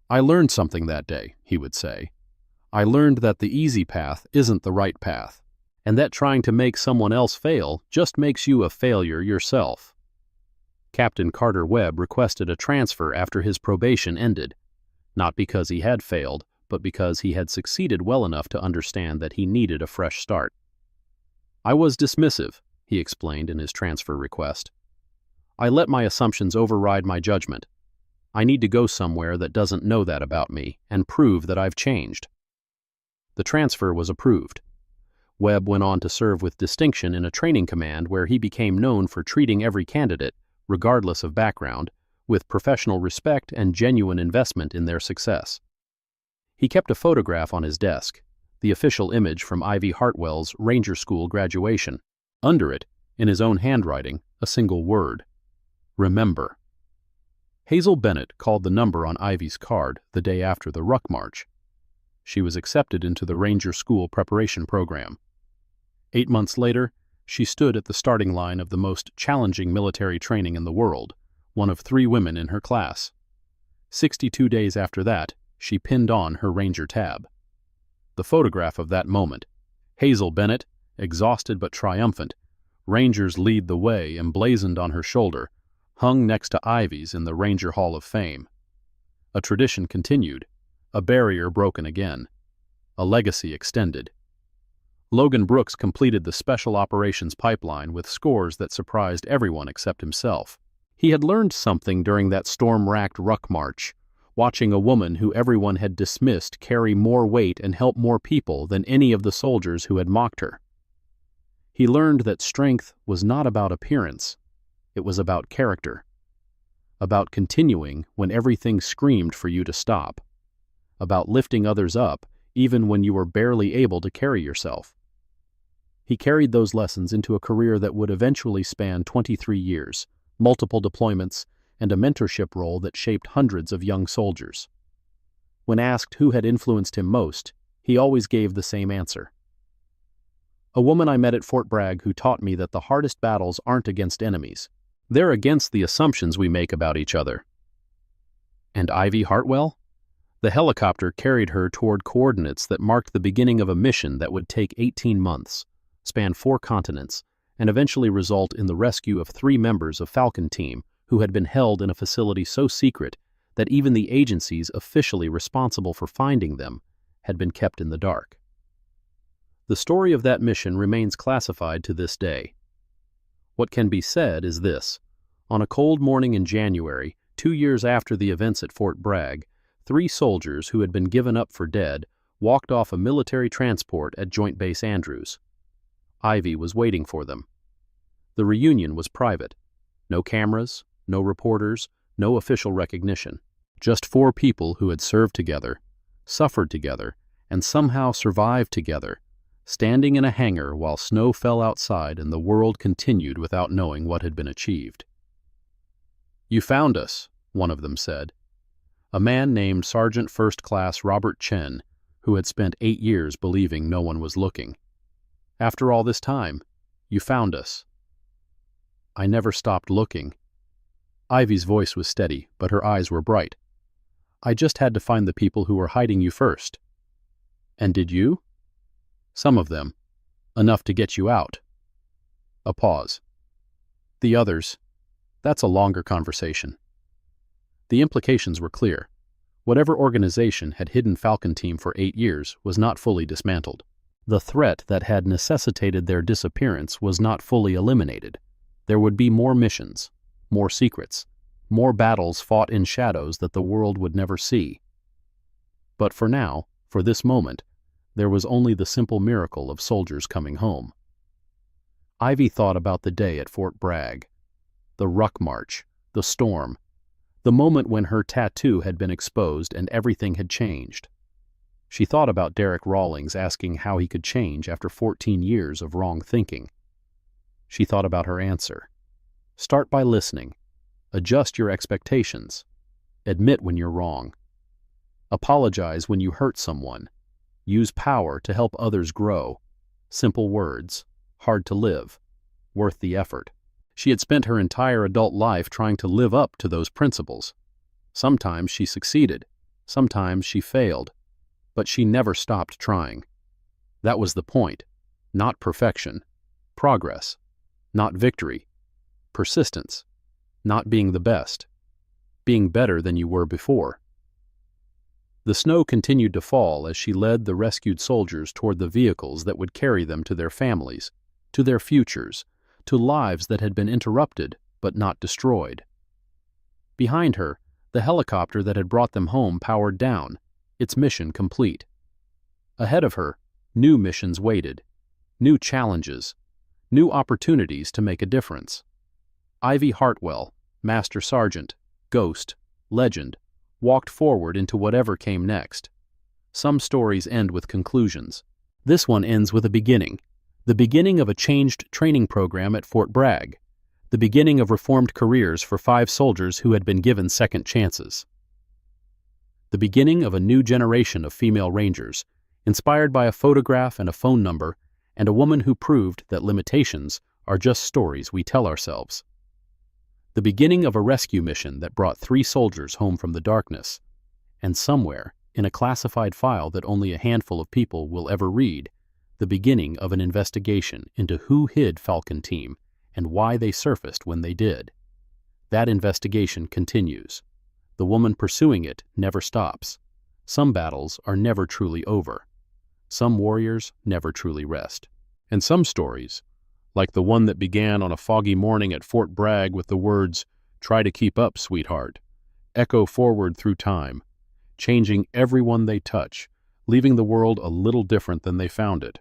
"I learned something that day," he would say. "I learned that the easy path isn't the right path, and that trying to make someone else fail just makes you a failure yourself." Captain Carter Webb requested a transfer after his probation ended, not because he had failed, but because he had succeeded well enough to understand that he needed a fresh start. "I was dismissive," he explained in his transfer request. "I let my assumptions override my judgment. I need to go somewhere that doesn't know that about me and prove that I've changed." The transfer was approved. Webb went on to serve with distinction in a training command where he became known for treating every candidate, regardless of background, with professional respect and genuine investment in their success. He kept a photograph on his desk, the official image from Ivy Hartwell's Ranger School graduation. Under it, in his own handwriting, a single word: remember. Hazel Bennett called the number on Ivy's card the day after the Ruck March. She was accepted into the Ranger School preparation program. 8 months later, she stood at the starting line of the most challenging military training in the world, one of 3 women in her class. 62 days after that, she pinned on her Ranger tab. The photograph of that moment: Hazel Bennett, exhausted but triumphant, Rangers lead the way emblazoned on her shoulder, hung next to Ivy's in the Ranger Hall of Fame. A tradition continued, a barrier broken again, a legacy extended. Logan Brooks completed the Special Operations pipeline with scores that surprised everyone except himself. He had learned something during that storm-racked Ruck March, watching a woman who everyone had dismissed carry more weight and help more people than any of the soldiers who had mocked her. He learned that strength was not about appearance. It was about character. About continuing when everything screamed for you to stop. About lifting others up even when you were barely able to carry yourself. He carried those lessons into a career that would eventually span 23 years, multiple deployments, and a mentorship role that shaped hundreds of young soldiers. When asked who had influenced him most, he always gave the same answer: "A woman I met at Fort Bragg who taught me that the hardest battles aren't against enemies. They're against the assumptions we make about each other." And Ivy Hartwell? The helicopter carried her toward coordinates that marked the beginning of a mission that would take 18 months, span 4 continents, and eventually result in the rescue of 3 members of Falcon Team who had been held in a facility so secret that even the agencies officially responsible for finding them had been kept in the dark. The story of that mission remains classified to this day. What can be said is this: on a cold morning in January, 2 years after the events at Fort Bragg, 3 soldiers who had been given up for dead walked off a military transport at Joint Base Andrews. Ivy was waiting for them. The reunion was private. No cameras, no reporters, no official recognition. Just 4 people who had served together, suffered together, and somehow survived together, standing in a hangar while snow fell outside and the world continued without knowing what had been achieved. "You found us," one of them said. A man named Sergeant First Class Robert Chen, who had spent 8 years believing no one was looking. "After all this time, you found us." "I never stopped looking." Ivy's voice was steady, but her eyes were bright. "I just had to find the people who were hiding you first." "And did you?" "Some of them. Enough to get you out." A pause. "The others, that's a longer conversation." The implications were clear. Whatever organization had hidden Falcon Team for 8 years was not fully dismantled. The threat that had necessitated their disappearance was not fully eliminated. There would be more missions, more secrets, more battles fought in shadows that the world would never see. But for now, for this moment, there was only the simple miracle of soldiers coming home. Ivy thought about the day at Fort Bragg, the Ruck March, the storm, the moment when her tattoo had been exposed and everything had changed. She thought about Derek Rawlings asking how he could change after 14 years of wrong thinking. She thought about her answer. Start by listening. Adjust your expectations. Admit when you're wrong. Apologize when you hurt someone. Use power to help others grow. Simple words, hard to live, worth the effort. She had spent her entire adult life trying to live up to those principles. Sometimes she succeeded, sometimes she failed, but she never stopped trying. That was the point. Not perfection. Progress. Not victory. Persistence. Not being the best. Being better than you were before. The snow continued to fall as she led the rescued soldiers toward the vehicles that would carry them to their families, to their futures, to lives that had been interrupted but not destroyed. Behind her, the helicopter that had brought them home powered down, its mission complete. Ahead of her, new missions waited, new challenges, new opportunities to make a difference. Ivy Hartwell, Master Sergeant, Ghost, Legend, walked forward into whatever came next. Some stories end with conclusions. This one ends with a beginning. The beginning of a changed training program at Fort Bragg. The beginning of reformed careers for 5 soldiers who had been given second chances. The beginning of a new generation of female Rangers, inspired by a photograph and a phone number, and a woman who proved that limitations are just stories we tell ourselves. The beginning of a rescue mission that brought 3 soldiers home from the darkness, and somewhere, in a classified file that only a handful of people will ever read, the beginning of an investigation into who hid Falcon Team and why they surfaced when they did. That investigation continues. The woman pursuing it never stops. Some battles are never truly over. Some warriors never truly rest. And some stories, like the one that began on a foggy morning at Fort Bragg with the words, "Try to keep up, sweetheart," echo forward through time, changing everyone they touch, leaving the world a little different than they found it.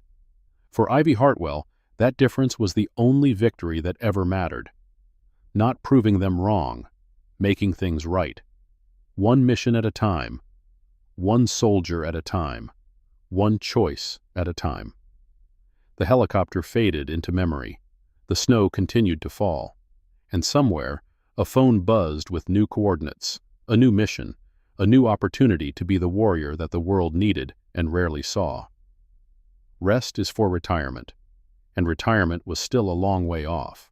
For Ivy Hartwell, that difference was the only victory that ever mattered. Not proving them wrong, making things right. One mission at a time, one soldier at a time, one choice at a time. The helicopter faded into memory. The snow continued to fall. And somewhere, a phone buzzed with new coordinates, a new mission, a new opportunity to be the warrior that the world needed and rarely saw. Rest is for retirement, and retirement was still a long way off.